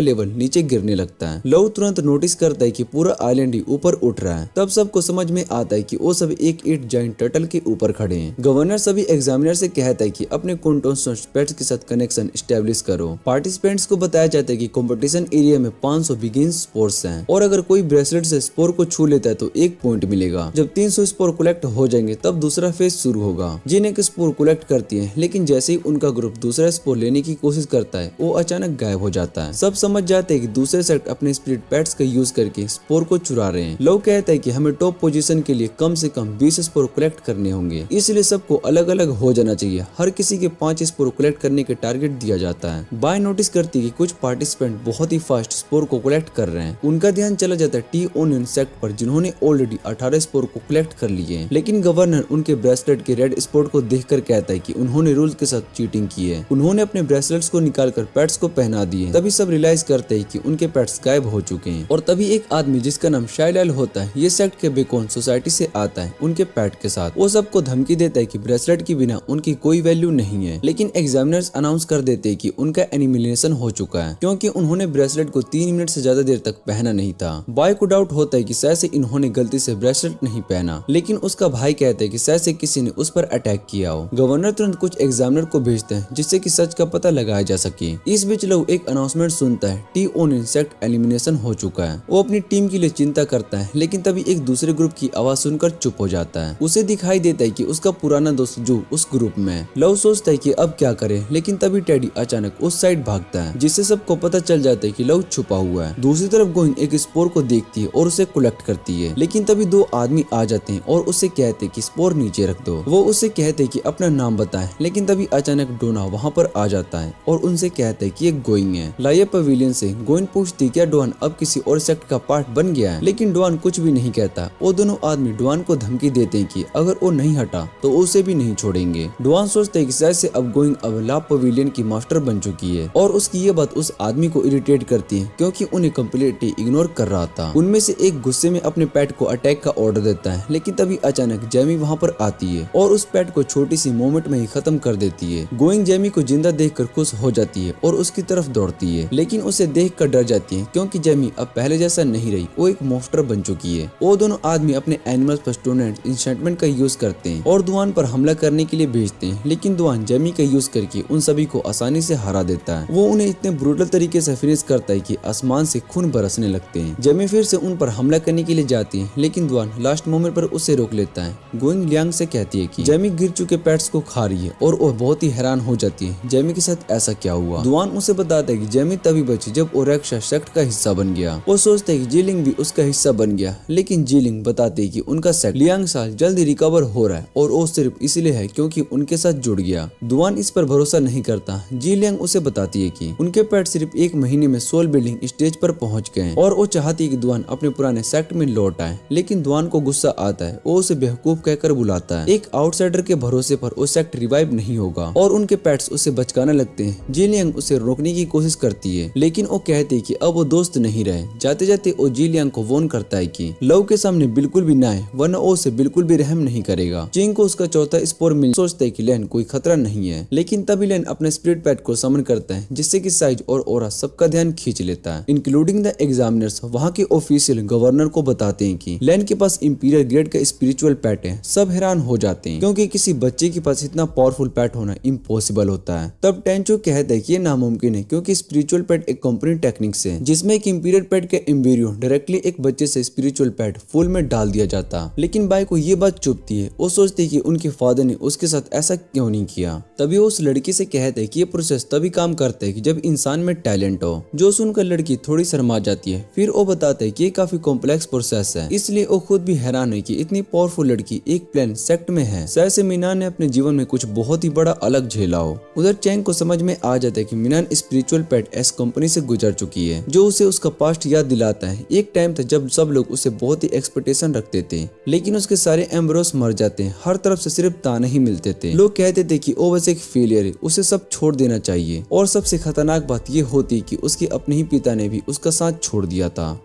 [SPEAKER 1] लेवल नीचे गिरने लगता है। लव तुरंत नोटिस करता है कि पूरा आइलैंड ही ऊपर उठ रहा है। तब सबको समझ में आता है कि वो सब एक जाइंट टर्टल के ऊपर खड़े हैं। गवर्नर सभी एग्जामिनर से कहता है कि अपने कॉन्टेस्टेंट्स पेट्स के साथ कनेक्शन एस्टेब्लिश करो। पार्टिसिपेंट्स को बताया जाता है कि कंपटीशन एरिया में 500 बिगिन स्पोर्स हैं और अगर कोई ब्रेसलेट से स्पोर को छू लेता है तो 1 पॉइंट मिलेगा। जब 300 स्पोर कलेक्ट हो जाएंगे तब दूसरा फेज शुरू होगा। जिन एक स्पोर कलेक्ट करती है, लेकिन जैसे ही उनका ग्रुप दूसरा स्पोर लेने की कोशिश करता है वो अचानक गायब हो जाता है। सब समझ जाते हैं कि दूसरे सेट अपने स्पिरिट पेट्स का यूज करके स्पोर को चुरा रहे हैं। लोग कहते हैं कि हमें टॉप पोजीशन के लिए कम से कम 20 स्पोर कलेक्ट करने होंगे, इसलिए सबको अलग अलग हो जाना चाहिए। हर किसी के 5 स्पोर कलेक्ट करने के टारगेट दिया जाता है। बाय नोटिस करती है कि कुछ पार्टिसिपेंट बहुत ही फास्ट स्पोर को कलेक्ट कर रहे हैं। उनका ध्यान चला जाता है टी ओनियन सेक्ट पर जिन्होंने ऑलरेडी 18 स्पोर को कलेक्ट कर लिए हैं। लेकिन गवर्नर उनके ब्रेसलेट के रेड स्पॉट को देखकर कहता है कि उन्होंने रूल्स के साथ चीटिंग की है। उन्होंने अपने ब्रेसलेट्स को निकालकर पेट्स को पहना दिए। तभी सब रियलाइज करते हैं कि उनके पेट्स गायब गायब हो चुके हैं। और तभी एक आदमी जिसका नाम शाइलाल होता है, ये सेक्ट के बेकॉन सोसाइटी से आता है उनके पेट के साथ। वो सबको धमकी देता है कि ब्रेसलेट के बिना उनकी कोई वैल्यू नहीं है, लेकिन एग्जामिनर्स अनाउंस कर देते हैं कि उनका एलिमिनेशन हो चुका है क्योंकि उन्होंने ब्रेसलेट को 3 मिनट से ज्यादा देर तक पहना नहीं था। बॉय को डाउट होता है कि शायद से इन्होंने गलती से ब्रेसलेट नहीं पहना, लेकिन उसका भाई कहता है कि शायद से किसी ने उस पर अटैक किया हो। गवर्नर तुरंत कुछ एग्जामिनर को भेजते हैं जिससे कि सच का पता लगाया जा सके। इस बीच लव एक अनाउंसमेंट सुनता है, टी-ओनिन सेक्ट एलिमिनेशन हो चुका है। वो अपनी टीम के लिए चिंता करता है, लेकिन तभी एक दूसरे ग्रुप की आवाज सुनकर चुप हो जाता है। उसे दिखाई देता है कि उसका पुराना दोस्त जो उस ग्रुप में। लव सोचता है कि अब क्या करे, लेकिन तभी टेडी अचानक उस साइड भागता है जिससे सबको पता चल जाता है कि लव छुपा हुआ है। दूसरी तरफ गोइंग एक स्पोर को देखती है और उसे कलेक्ट करती है, लेकिन तभी 2 आदमी आ जाते हैं और उसे कहते हैं कि स्पोर नीचे रख दो। वो उससे कहते हैं कि अपना नाम बताएं, लेकिन तभी अचानक डोना वहाँ पर आ जाता है और उनसे कहता है कि ये गोइंग है। लाया पवेलियन से गोइंग पूछती क्या डोन अब किसी और सेक्ट का पार्ट बन गया है, लेकिन डोन कुछ भी नहीं कहता। वो दोनों आदमी डोन को धमकी देते हैं कि अगर वो नहीं हटा तो उसे भी नहीं छोड़ेंगे। डोन सोचता है कि शायद से अब गोइंग अब ला पवेलियन की मास्टर बन चुकी है और उसकी ये बात उस आदमी को इरिटेट करती है क्योंकि उन्हें कम्प्लीटली इग्नोर कर रहा था। उनमें से एक गुस्से में अपने पेट को अटैक का ऑर्डर देता है, लेकिन तभी अचानक जेमी वहाँ पर आती है और उस पेट को छोटी सी मोमेंट में ही खत्म कर देती है। गोइंग जेमी को जिंदा देखकर खुश हो जाती है और उसकी तरफ दौड़ती है, लेकिन उसे देखकर डर जाती है क्योंकि जेमी अब पहले जैसा नहीं रही, वो एक मॉन्स्टर बन चुकी है। वो दोनों आदमी अपने एनिमल्स पर स्टोनेट इंसेंटमेंट का यूज करते हैं और दुआन पर हमला करने के लिए भेजते हैं, लेकिन दुआन जेमी का यूज करके उन सभी को आसानी से हरा देता है। वो उन्हें इतने ब्रूटल तरीके से फिनिश करता है कि आसमान से खून बरसने लगते हैं। जेमी फिर से उन पर हमला करने के लिए जाती है, लेकिन दुआन लास्ट मोमेंट पर उसे रोक लेता है। गोइंग लियांग से कहती है कि जेमी गिर चुके पेट्स को खा रही है और वो बहुत ही हैरान हो जाती है जेमी के साथ ऐसा क्या हुआ। दुआन उसे बताता है कि जेमी तभी बची जब वो रक्षा सेक्ट का हिस्सा बन गया। वो सोचता है कि जीलिंग भी उसका हिस्सा बन गया, लेकिन जीलिंग बताते है कि उनका सेक्ट लियांग साल जल्दी रिकवर हो रहा है और वो सिर्फ इसलिए है क्योंकि उनके साथ जुड़ गया। दुआन इस पर भरोसा नहीं करता। जीलियांग उसे बताती है कि उनके पेट सिर्फ 1 महीने में सोल बिल्डिंग स्टेज पर पहुंच गए और वो चाहती है कि दुआन अपने पुराने सेक्ट में लौट आए, लेकिन दुआन को गुस्सा आता है। वो उसे बेवकूफ कहकर बुलाता है। एक आउटसाइडर के भरोसे पर वो सेक्ट रिवाइव नहीं होगा और उनके पेट्स उसे बचकाने लगते हैं। जीलियांग उसे रोकने की कोशिश करती है, लेकिन वो कहते हैं कि अब वो दोस्त नहीं रहे। जाते जाते वो जीलियांग को वॉर्न करता है कि लव के सामने बिल्कुल भी ना आए, वरना वो उसे बिल्कुल भी रहम नहीं करेगा। चिंग को उसका चौथा स्पोर मिल सोचता है कि लेन कोई खतरा नहीं है, लेकिन तभी लेन अपने स्पिरिट पेट को समन करता है जिससे कि साइज और ओरा सबका ध्यान खींच लेता है, इंक्लूडिंग द एग्जामिनर्स। वहाँ के ऑफिशियल गवर्नर को बताते हैं कि लेन के पास इंपीरियल ग्रेड का स्पिरिचुअल पेट है। सब हैरान हो जाते हैं क्योंकि किसी बच्चे के पास इतना पावरफुल पेट होना इम्पॉसिबल होता है। तब टेंचो कहता है कि ये नामुमकिन है क्योंकि स्पिरिचुअल पेट एक कंपनी टेक्निक्स है जिसमें एक इंपीरियल पेट के एम्ब्रियो डायरेक्टली एक बच्चे से स्पिरिचुअल पेट फूल में डाल दिया जाता। लेकिन बाई को ये बात चुभती है। वो सोचती है कि उनके फादर ने उसके साथ ऐसा क्यों नहीं किया। तभी वो उस लड़की से कहते हैं कि ये प्रोसेस तभी काम करता है कि जब इंसान में टैलेंट हो। जो सुनकर लड़की थोड़ी शर्मा जाती है। फिर वो बताता है कि ये काफी कॉम्प्लेक्स प्रोसेस है, इसलिए वो खुद भी हैरान है कि इतनी पावरफुल लड़की एक प्लान सेक्ट में है। शायद से मिनान ने अपने जीवन में कुछ बहुत ही बड़ा अलग झेला हो। उधर चैंग को समझ में आ जाता है कि मिनान स्पिरिचुअल पेट एस कंपनी से गुजर चुकी है, जो उसे उसका पास्ट याद दिलाता है। एक टाइम था जब सब लोग उसे बहुत ही एक्सपेक्टेशन रखते थे, लेकिन उसके सारे एम्ब्रोस मर जाते हैं। हर तरफ से सिर्फ ताने ही मिलते थे। लोग कहते थे कि वो बस एक फेलियर है, उसे सब छोड़ देना चाहिए। और सबसे खतरनाक बात ये होती कि उसके अपने ही पिता ने भी उसका साथ छोड़ दिया था।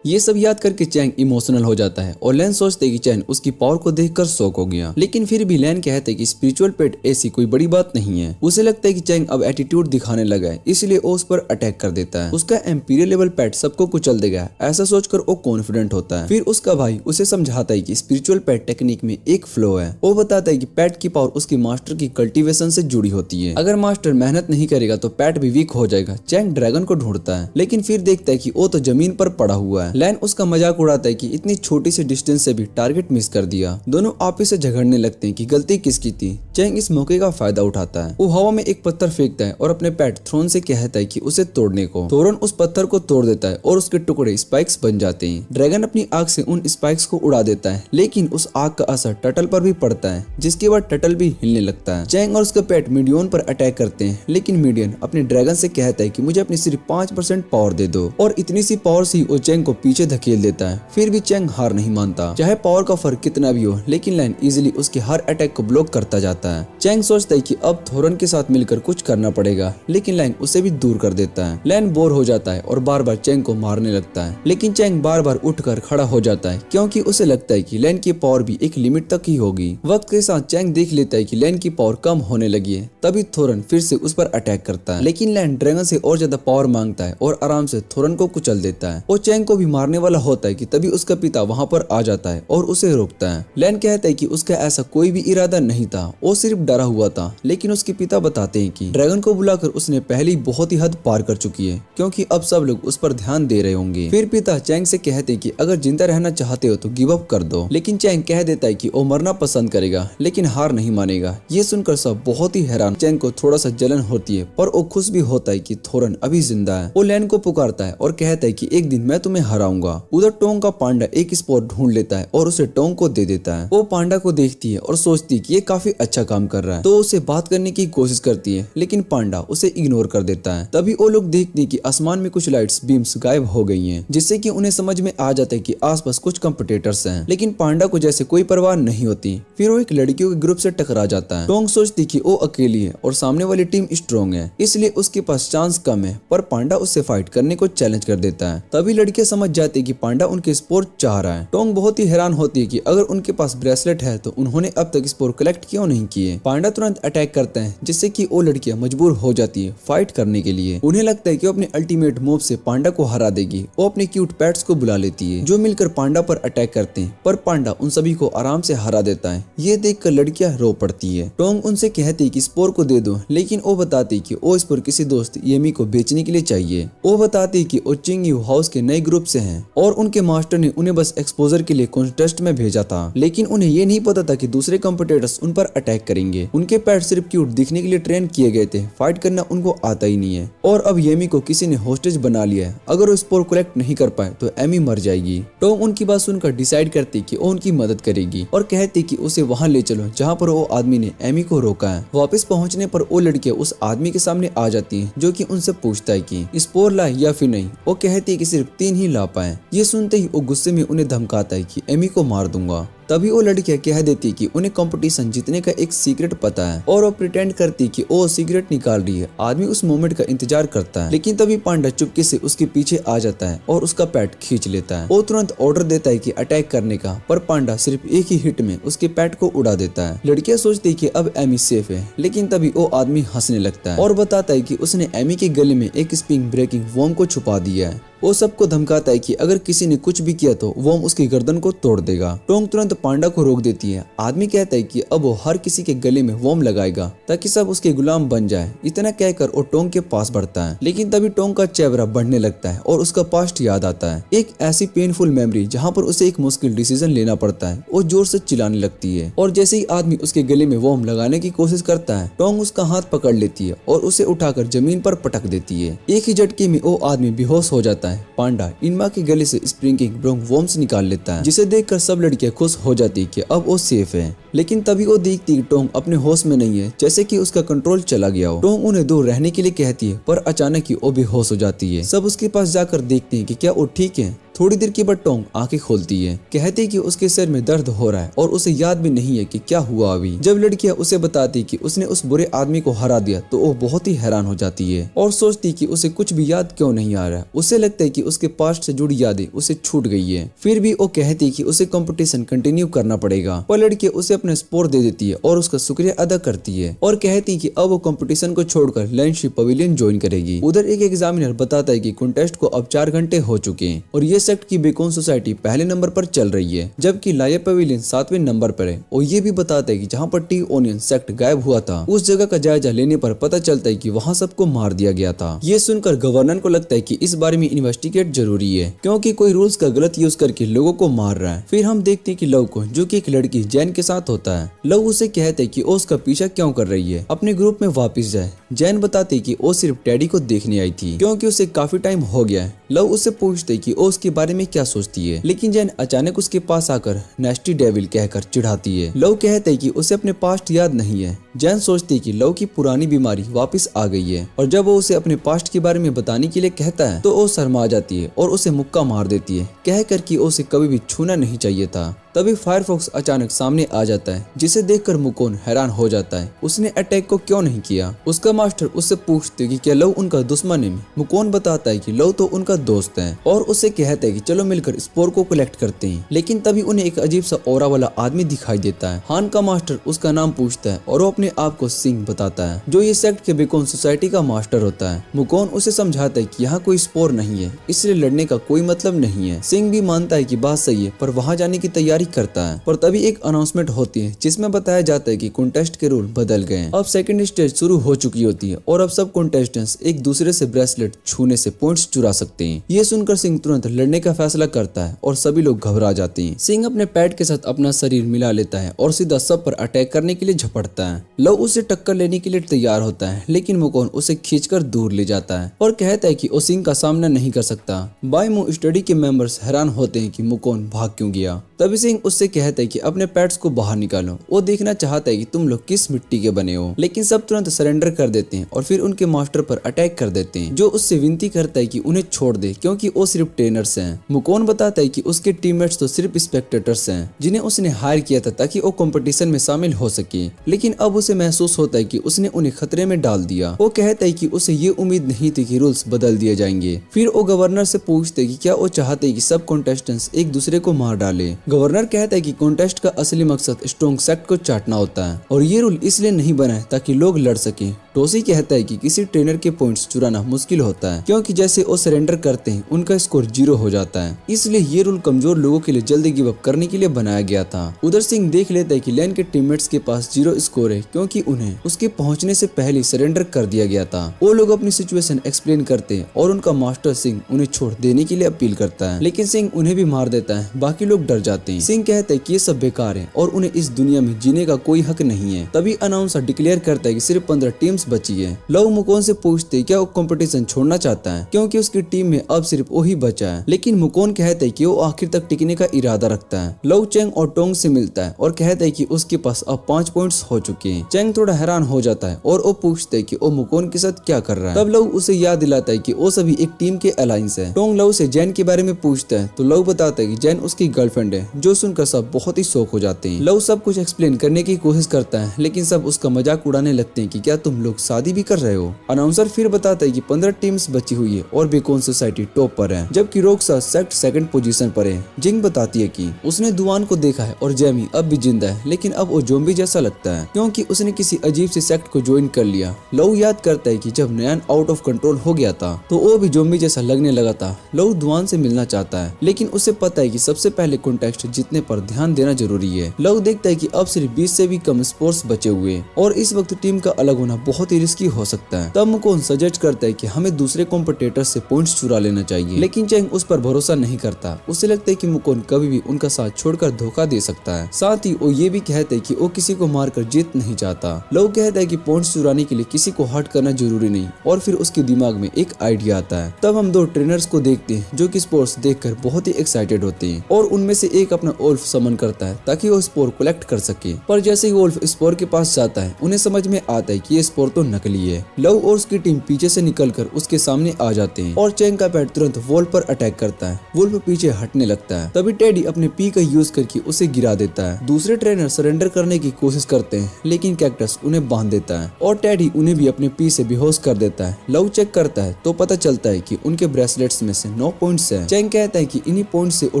[SPEAKER 1] ये सब याद करके चैंग इमोशनल हो जाता है और लैन सोचते कि चैंग उसकी पावर को देखकर शॉक हो गया, लेकिन फिर भी लैन कहते कि स्पिरिचुअल पेट ऐसी कोई बड़ी बात नहीं है। उसे लगता है कि चैंग अब एटीट्यूड दिखाने लगा है, इसलिए वो उस पर अटैक कर देता है। उसका एम्पीरियल लेवल पेट सबको कुचल देगा, ऐसा सोचकर वो कॉन्फिडेंट होता है। फिर उसका भाई उसे समझाता है कि स्पिरिचुअल पेट टेक्निक में एक फ्लो है। वो बताता है कि पेट की पावर उसकी मास्टर की कल्टीवेशन से जुड़ी होती है। अगर मास्टर मेहनत नहीं करेगा तो पेट भी वीक हो जाएगा। चैंग ड्रैगन को ढूंढता है, लेकिन फिर देखता है कि वो तो जमीन पर पड़ा हुआ है। लैन उसका मजाक उड़ाता है कि इतनी छोटी सी डिस्टेंस से भी टारगेट मिस कर दिया। दोनों आपस से झगड़ने लगते हैं कि गलती किसकी थी। चैंग इस मौके का फायदा उठाता है। वो हवा में एक पत्थर फेंकता है और अपने पेट थ्रोन से कहता है कि उसे तोड़ने को। थोरन उस पत्थर को तोड़ देता है और उसके टुकड़े स्पाइक्स बन जाते हैं। ड्रैगन अपनी आग से उन स्पाइक्स को उड़ा देता है, लेकिन उस आग का असर टटल पर भी पड़ता है, जिसके बाद टटल भी हिलने लगता है। चैंग और उसका पेट मीडियन पर अटैक करते हैं, लेकिन मीडियन अपने ड्रैगन से कहता है कि मुझे अपनी सिर्फ 5% पावर दे दो, और इतनी सी पावर से ही वो चैंग को पीछे धकेल देता है। फिर भी चैंग हार नहीं मानता, चाहे पावर का फर्क कितना भी हो, लेकिन लैन इजिली उसके हर अटैक को ब्लॉक करता जाता है। चैंग सोचता है कि अब थोरन के साथ मिलकर कुछ करना पड़ेगा, लेकिन लैंग उसे भी दूर कर देता है। लैन बोर हो जाता है और बार बार चैंग को मारने लगता है, लेकिन चैंग बार बार उठकर खड़ा हो जाता है क्योंकि उसे लगता है कि लैन की पावर भी एक लिमिट तक ही होगी। वक्त के साथ चैंग देख लेता है कि लैन की पावर कम होने लगी है, तभी थोरन फिर से उस पर अटैक करता है, लेकिन लैन ड्रैगन से और ज्यादा पावर मांगता है और आराम से थोरन को कुचल देता है। वो चैंग को भी मारने वाला होता है कि तभी उसका पिता वहाँ पर आ जाता है और उसे रोकता है। लैन कहता है कि उसका ऐसा कोई भी इरादा नहीं था, वो सिर्फ डरा हुआ था, लेकिन उसके पिता बताते हैं कि ड्रैगन को बुलाकर उसने पहले बहुत ही हद पार कर चुकी है, क्योंकि अब सब लोग उस पर ध्यान दे रहे होंगे। फिर पिता चैंग से कहते हैं कि अगर जिंदा रहना चाहते हो तो गिव अप कर दो, लेकिन चैंग कह देता है कि वो मरना पसंद करेगा लेकिन हार नहीं मानेगा। ये सुनकर सब बहुत ही हैरान। चैंग को थोड़ा सा जलन होती है, पर वो खुश भी होता है कि थोरन अभी जिंदा है। वो लैन को पुकारता है और कहता है कि एक दिन मैं तुम्हें हराऊंगा। उधर टोंग का पांडा एक स्पोर ढूंढ लेता है और उसे टोंग को दे देता है। वो पांडा को देखती है और सोचती है कि ये काफी अच्छा काम कर रहा है, तो उसे बात करने की कोशिश करती है, लेकिन पांडा उसे इग्नोर कर देता है। तभी वो लोग देखते हैं कि आसमान में कुछ लाइट्स बीम्स गायब हो गई हैं, जिससे कि उन्हें समझ में आ जाता है कि आसपास कुछ कंपटीटर्स हैं, लेकिन पांडा को जैसे कोई परवाह नहीं होती। फिर वो एक लड़कियों के ग्रुप से टकरा जाता है। टोंग सोचती कि वो अकेली है और सामने वाली टीम स्ट्रॉन्ग है, इसलिए उसके पास चांस कम है, पर पांडा उससे फाइट करने को चैलेंज कर देता है। तभी लड़कियां समझ जाती है कि पांडा उनके स्पोर चाह रहा है। टोंग बहुत ही हैरान होती है कि अगर उनके पास ब्रेसलेट है तो उन्होंने अब तक स्पोर कलेक्ट क्यों नहीं किए। पांडा तुरंत अटैक करते हैं, जिससे कि वो लड़कियां मजबूर हो जाती है फाइट करने के लिए। उन्हें लगता है कि वो अपने अल्टीमेट मूव से पांडा को हरा देगी। वो अपने क्यूट पेट्स को बुला लेती है, जो मिलकर पांडा पर अटैक करते हैं, पर पांडा उन सभी को आराम से हरा देता है। ये देखकर लड़कियां रो पड़ती है। टोंग उनसे कहती है कि स्पोर को दे दो, लेकिन वो बताती कि वो स्पोर किसी दोस्त येमी को बेचने के लिए चाहिए। वो बताती कि वो चिंगयू हाउस के नए ग्रुप से हैं और उनके मास्टर ने उन्हें बस एक्सपोजर के लिए कॉन्टेस्ट में भेजा था, लेकिन उन्हें ये नहीं पता था कि दूसरे कॉम्पिटिटर्स उन पर अटैक करेंगे। उनके पेट सिर्फ क्यूट दिखने के लिए ट्रेन किए गए थे, फाइट करना उनको आता ही नहीं है। और अब येमी को किसी ने होस्टेज बना लिया है, अगर वो स्पोर कलेक्ट नहीं कर पाए तो एमी मर जाएगी। टोंग उनकी बात सुनकर डिसाइड करती कि वो उनकी मदद करेगी और कहती कि उसे वहां ले चलो जहां पर वो आदमी ने एमी को रोका है। वापस पहुंचने पर वो लड़कियां उस आदमी के सामने आ जाती हैं, जो कि उनसे पूछता है कि स्पोर लाए या फिर नहीं। वो कहती है कि सिर्फ 3 ही ला पाए। ये सुनते ही वो गुस्से में उन्हें धमकाता है कि एमी को मार दूंगा। तभी वो लड़कियां कह देती कि उन्हें कंपटीशन जीतने का एक सीक्रेट पता है और वो प्रिटेंड करती कि वो सीक्रेट निकाल रही है। आदमी उस मोमेंट का इंतजार करता है, लेकिन तभी पांडा चुपके से उसके पीछे आ जाता है और उसका पैट खींच लेता है। वो तुरंत ऑर्डर देता है कि अटैक करने का, पर पांडा सिर्फ एक ही हिट में उसके पैट को उड़ा देता है। लड़कियां सोचती कि अब एमी सेफ है, लेकिन तभी वो आदमी हंसने लगता है और बताता है कि उसने एमी के गले में एक स्प्रिंग ब्रेकिंग वॉर्म को छुपा दिया है। वो सबको धमकाता है कि अगर किसी ने कुछ भी किया तो वॉर्म उसकी गर्दन को तोड़ देगा। टोंग तुरंत पांडा को रोक देती है। आदमी कहता है कि अब वो हर किसी के गले में वॉर्म लगाएगा ताकि सब उसके गुलाम बन जाए। इतना कहकर वो टोंग के पास बढ़ता है, लेकिन तभी टोंग का चेहरा बढ़ने लगता है और उसका पास्ट याद आता है, एक ऐसी पेनफुल मेमोरी जहाँ पर उसे एक मुश्किल डिसीजन लेना पड़ता है। वो जोर से चिल्लाने लगती है और जैसे ही आदमी उसके गले में वॉर्म लगाने की कोशिश करता है, टोंग उसका हाथ पकड़ लेती है और उसे उठाकर जमीन पर पटक देती है। एक ही झटके में वो आदमी बेहोश हो जाता है। पांडा इनमा के गले से स्प्रिंगिंग ब्रोंग वॉर्म्स निकाल लेता है, जिसे देखकर सब लड़कियां खुश हो जाती कि अब वो सेफ है। लेकिन तभी वो देखती कि टोंग अपने होश में नहीं है, जैसे कि उसका कंट्रोल चला गया हो। टोंग उन्हें दूर रहने के लिए कहती है, पर अचानक ही वो बेहोश हो जाती है। सब उसके पास जाकर देखते हैं कि क्या वो ठीक है। थोड़ी देर के बाद टोंग आंखें खोलती है, कहती कि उसके सिर में दर्द हो रहा है और उसे याद भी नहीं है कि क्या हुआ अभी। जब लड़कियां उसे बताती कि उसने उस बुरे आदमी को हरा दिया तो वो बहुत ही हैरान हो जाती है और सोचती कि उसे कुछ भी याद क्यों नहीं आ रहा। उसे लगता है कि उसके पास्ट से जुड़ी यादें उसे छूट गई है। फिर भी वो कहती कि उसे कंपटीशन कंटिन्यू करना पड़ेगा, पर लड़कियां उसे अपना स्पोर दे देती है और उसका शुक्रिया अदा करती है और कहती कि अब वो कंपटीशन को छोड़कर लैंडशिप पवेलियन ज्वाइन करेगी। उधर एक एग्जामिनर बताता है कि कॉन्टेस्ट को अब 4 घंटे हो चुके हैं और ये सेक्ट की बेकॉन सोसाइटी पहले नंबर पर चल रही है, जबकि लाया पवेलियन 7वें नंबर पर है। और ये भी बताता है कि जहाँ पर टी ओनियन सेक्ट गायब हुआ था, उस जगह का जायजा लेने पर पता चलता है कि वहाँ सबको मार दिया गया था। ये सुनकर गवर्नर को लगता है कि इस बारे में इन्वेस्टिगेट जरूरी है, क्योंकि कोई रूल्स का गलत यूज करके लोगों को मार रहा है। फिर हम देखते हैं कि लव को, जो कि एक लड़की जैन के साथ होता है, लव उसे कहते हैं कि वो उसका पीछा क्यों कर रही है, अपने ग्रुप में वापस जाए। जैन बताते कि वो सिर्फ टैडी को देखने आई थी, क्योंकि उसे काफी टाइम हो गया है। लव उससे पूछते कि वो उसकी बारे में क्या सोचती है, लेकिन जैन अचानक उसके पास आकर नेस्टी डेविल कहकर चिढ़ाती है। लव कहते है कि उसे अपने पास्ट याद नहीं है। जैन सोचती है कि लव की पुरानी बीमारी वापस आ गई है और जब वो उसे अपने पास्ट के बारे में बताने के लिए कहता है तो वो शर्मा जाती है और उसे मुक्का मार देती है, कहकर कि उसे कभी भी छूना नहीं चाहिए था। तभी फायरफॉक्स अचानक सामने आ जाता है, जिसे देखकर मुकोन हैरान हो जाता है। उसने अटैक को क्यों नहीं किया। उसका मास्टर उससे पूछते कि क्या लव उनका दुश्मन है। मुकोन बताता है कि लव तो उनका दोस्त है और उसे कहता है कि चलो मिलकर स्पोर को कलेक्ट करते हैं। लेकिन तभी उन्हें एक अजीब सा ऑरा वाला आदमी दिखाई देता है। हान का मास्टर उसका नाम पूछता है और वो अपने आप को सिंह बताता है, जो ये सेक्ट के बेकोन सोसाइटी का मास्टर होता है। मुकोन उसे समझाता है कि यहाँ कोई स्पोर नहीं है, इसलिए लड़ने का कोई मतलब नहीं है। सिंह भी मानता है कि बात सही है, पर वहाँ जाने की तैयारी करता है। पर तभी एक अनाउंसमेंट होती है जिसमें बताया जाता है कि कॉन्टेस्ट के रूल बदल गए हैं। अब सेकंड स्टेज शुरू हो चुकी होती है और अब सब कॉन्टेस्टेंट्स एक दूसरे से ब्रेसलेट छूने से पॉइंट्स चुरा सकते हैं। ये सुनकर सिंह तुरंत लड़ने का फैसला करता है और सभी लोग घबरा जाते हैं। सिंह अपने पैट के साथ अपना शरीर मिला लेता है और सीधा सब पर अटैक करने के लिए झपटता है। लव उसे टक्कर लेने के लिए तैयार होता है, लेकिन मुकोन उसे खींचकर दूर ले जाता है और कहता है कि वो सिंह का सामना नहीं कर सकता। बायमू स्टडी के मेंबर्स हैरान होते हैं कि मुकोन भाग क्यों गया। तभी सिंह उससे कहता है कि अपने पैट्स को बाहर निकालो, वो देखना चाहता है कि तुम लोग किस मिट्टी के बने हो। लेकिन सब तुरंत सरेंडर कर देते हैं और फिर उनके मास्टर पर अटैक कर देते हैं, जो उससे विनती करता है कि उन्हें छोड़ दे क्योंकि वो सिर्फ ट्रेनर्स हैं। मुकोन बताता है कि उसके टीममेट्स तो सिर्फ स्पेक्टेटर्स हैं, जिन्हें उसने हायर किया था ताकि वो कंपटीशन में शामिल हो सके। लेकिन अब उसे महसूस होता है कि उसने उन्हें खतरे में डाल दिया। वो कहता है कि उसे ये उम्मीद नहीं थी कि रूल्स बदल दिए जाएंगे। फिर वो गवर्नर से पूछते कि क्या वो चाहते हैं कि सब कॉन्टेस्टेंट्स एक दूसरे को मार डाले। गवर्नर कहता है कि कॉन्टेस्ट का असली मकसद स्ट्रॉन्ग सेक्ट को चाटना होता है और ये रूल इसलिए नहीं बना है ताकि लोग लड़ सके। टोसी कहता है कि किसी ट्रेनर के पॉइंट्स चुराना मुश्किल होता है क्योंकि जैसे वो सरेंडर करते हैं उनका स्कोर 0 हो जाता है, इसलिए ये रूल कमजोर लोगों के लिए जल्दी गिव अप करने के लिए बनाया गया था। उधर सिंह देख लेता है कि लैन के टीममेट्स के पास 0 स्कोर है क्योंकि उन्हें उसके पहुंचने से पहले सरेंडर कर दिया गया था। वो लोग अपनी सिचुएशन एक्सप्लेन करते हैं और उनका मास्टर सिंह उन्हें छोड़ देने के लिए अपील करता है, लेकिन सिंह उन्हें भी मार देता है। बाकी लोग डर जाते हैं। सिंह कहता है कि ये सब बेकार है और उन्हें इस दुनिया में जीने का कोई हक नहीं है। तभी अनाउंसर डिक्लेयर करता है कि सिर्फ 15 टीम्स बची है। लव मुकोन से पूछते क्या वो कंपटीशन छोड़ना चाहता है क्योंकि उसकी टीम में अब सिर्फ वही बचा है, लेकिन मुकोन कहता है कि वो आखिर तक टिकने का इरादा रखता है। लव चेंग और टोंग से मिलता है और कहता है कि उसके पास अब 5 पॉइंट्स हो चुके हैं। चेंग थोड़ा हैरान हो जाता है और वो पूछते है कि वो मुकोन के साथ क्या कर रहा है। तब लव उसे याद दिलाता है कि वो सभी एक टीम के अलायंस है। टोंग लव से जैन के बारे में पूछता है तो लव बताता है कि जैन उसकी गर्लफ्रेंड है, जो सुनकर सब बहुत ही शौक हो जाते हैं। लव सब कुछ एक्सप्लेन करने की कोशिश करता है, लेकिन सब उसका मजाक उड़ाने लगते हैं कि क्या तुम लोग शादी भी कर रहे हो। अनाउंसर फिर बताता है कि 15 टीम्स बची हुई है और बेकोन सोसाइटी टॉप पर है, जबकि रोक्सा सेक्ट सेकंड पोजीशन पर है। जिंग बताती है कि उसने दुआन को देखा है और जेमी अब भी जिंदा है, लेकिन अब वो जोम्बी जैसा लगता है क्योंकि उसने किसी अजीब से सेक्ट को ज्वाइन कर लिया। लव याद करता है कि जब नयान आउट ऑफ कंट्रोल हो गया था तो वो भी जोम्बी जैसा लगने लगा था। लव दुआन से मिलना चाहता है, लेकिन उसे पता है कि सबसे पहले कॉन्टेस्ट जीतने पर ध्यान देना जरूरी है। लव देखता है कि अब सिर्फ 20 से भी कम स्पोर्ट्स बचे हुए हैं और इस वक्त टीम का अलग होना बहुत ही रिस्की हो सकता है। तब मुकोन सजेस्ट करता है कि हमें दूसरे कॉम्पिटिटर से पॉइंट्स चुरा लेना चाहिए, लेकिन चेंग उस पर भरोसा नहीं करता। उसे लगता है कि मुकोन कभी भी उनका साथ छोड़कर धोखा दे सकता है। साथ ही वो ये भी कहते हैं कि वो किसी को मारकर जीत नहीं चाहता। लव कहता है कि पॉइंट्स चुराने के लिए किसी को हर्ट करना जरूरी नहीं और फिर उसके दिमाग में एक आइडिया आता है। तब हम 2 ट्रेनर्स को देखते हैं जो कि स्पोर्ट्स देखकर बहुत ही एक्साइटेड होते हैं और उनमें से एक अपना वोल्फ समन करता है ताकि वो स्पोर कलेक्ट कर सके। पर जैसे ही वोल्फ स्पोर के पास जाता है उन्हें समझ में आता है कि ये स्पोर तो नकली है। लव और उसकी टीम पीछे से निकलकर उसके सामने आ जाते हैं और चेंग का पैट तुरंत वोल्फ पर अटैक करता है। वोल्फ पीछे हटने लगता है। तभी टेडी अपने पी का यूज करके उसे गिरा देता है। दूसरे ट्रेनर सरेंडर करने की कोशिश करते हैं, लेकिन कैक्टस उन्हें बांध देता है और टेडी उन्हें भी अपने पी से बेहोश कर देता है। लव चेक करता है तो पता चलता है कि उनके ब्रेसलेट्स में से 9 पॉइंट्स हैं। चेंग कहता है कि इन्हीं पॉइंट से वो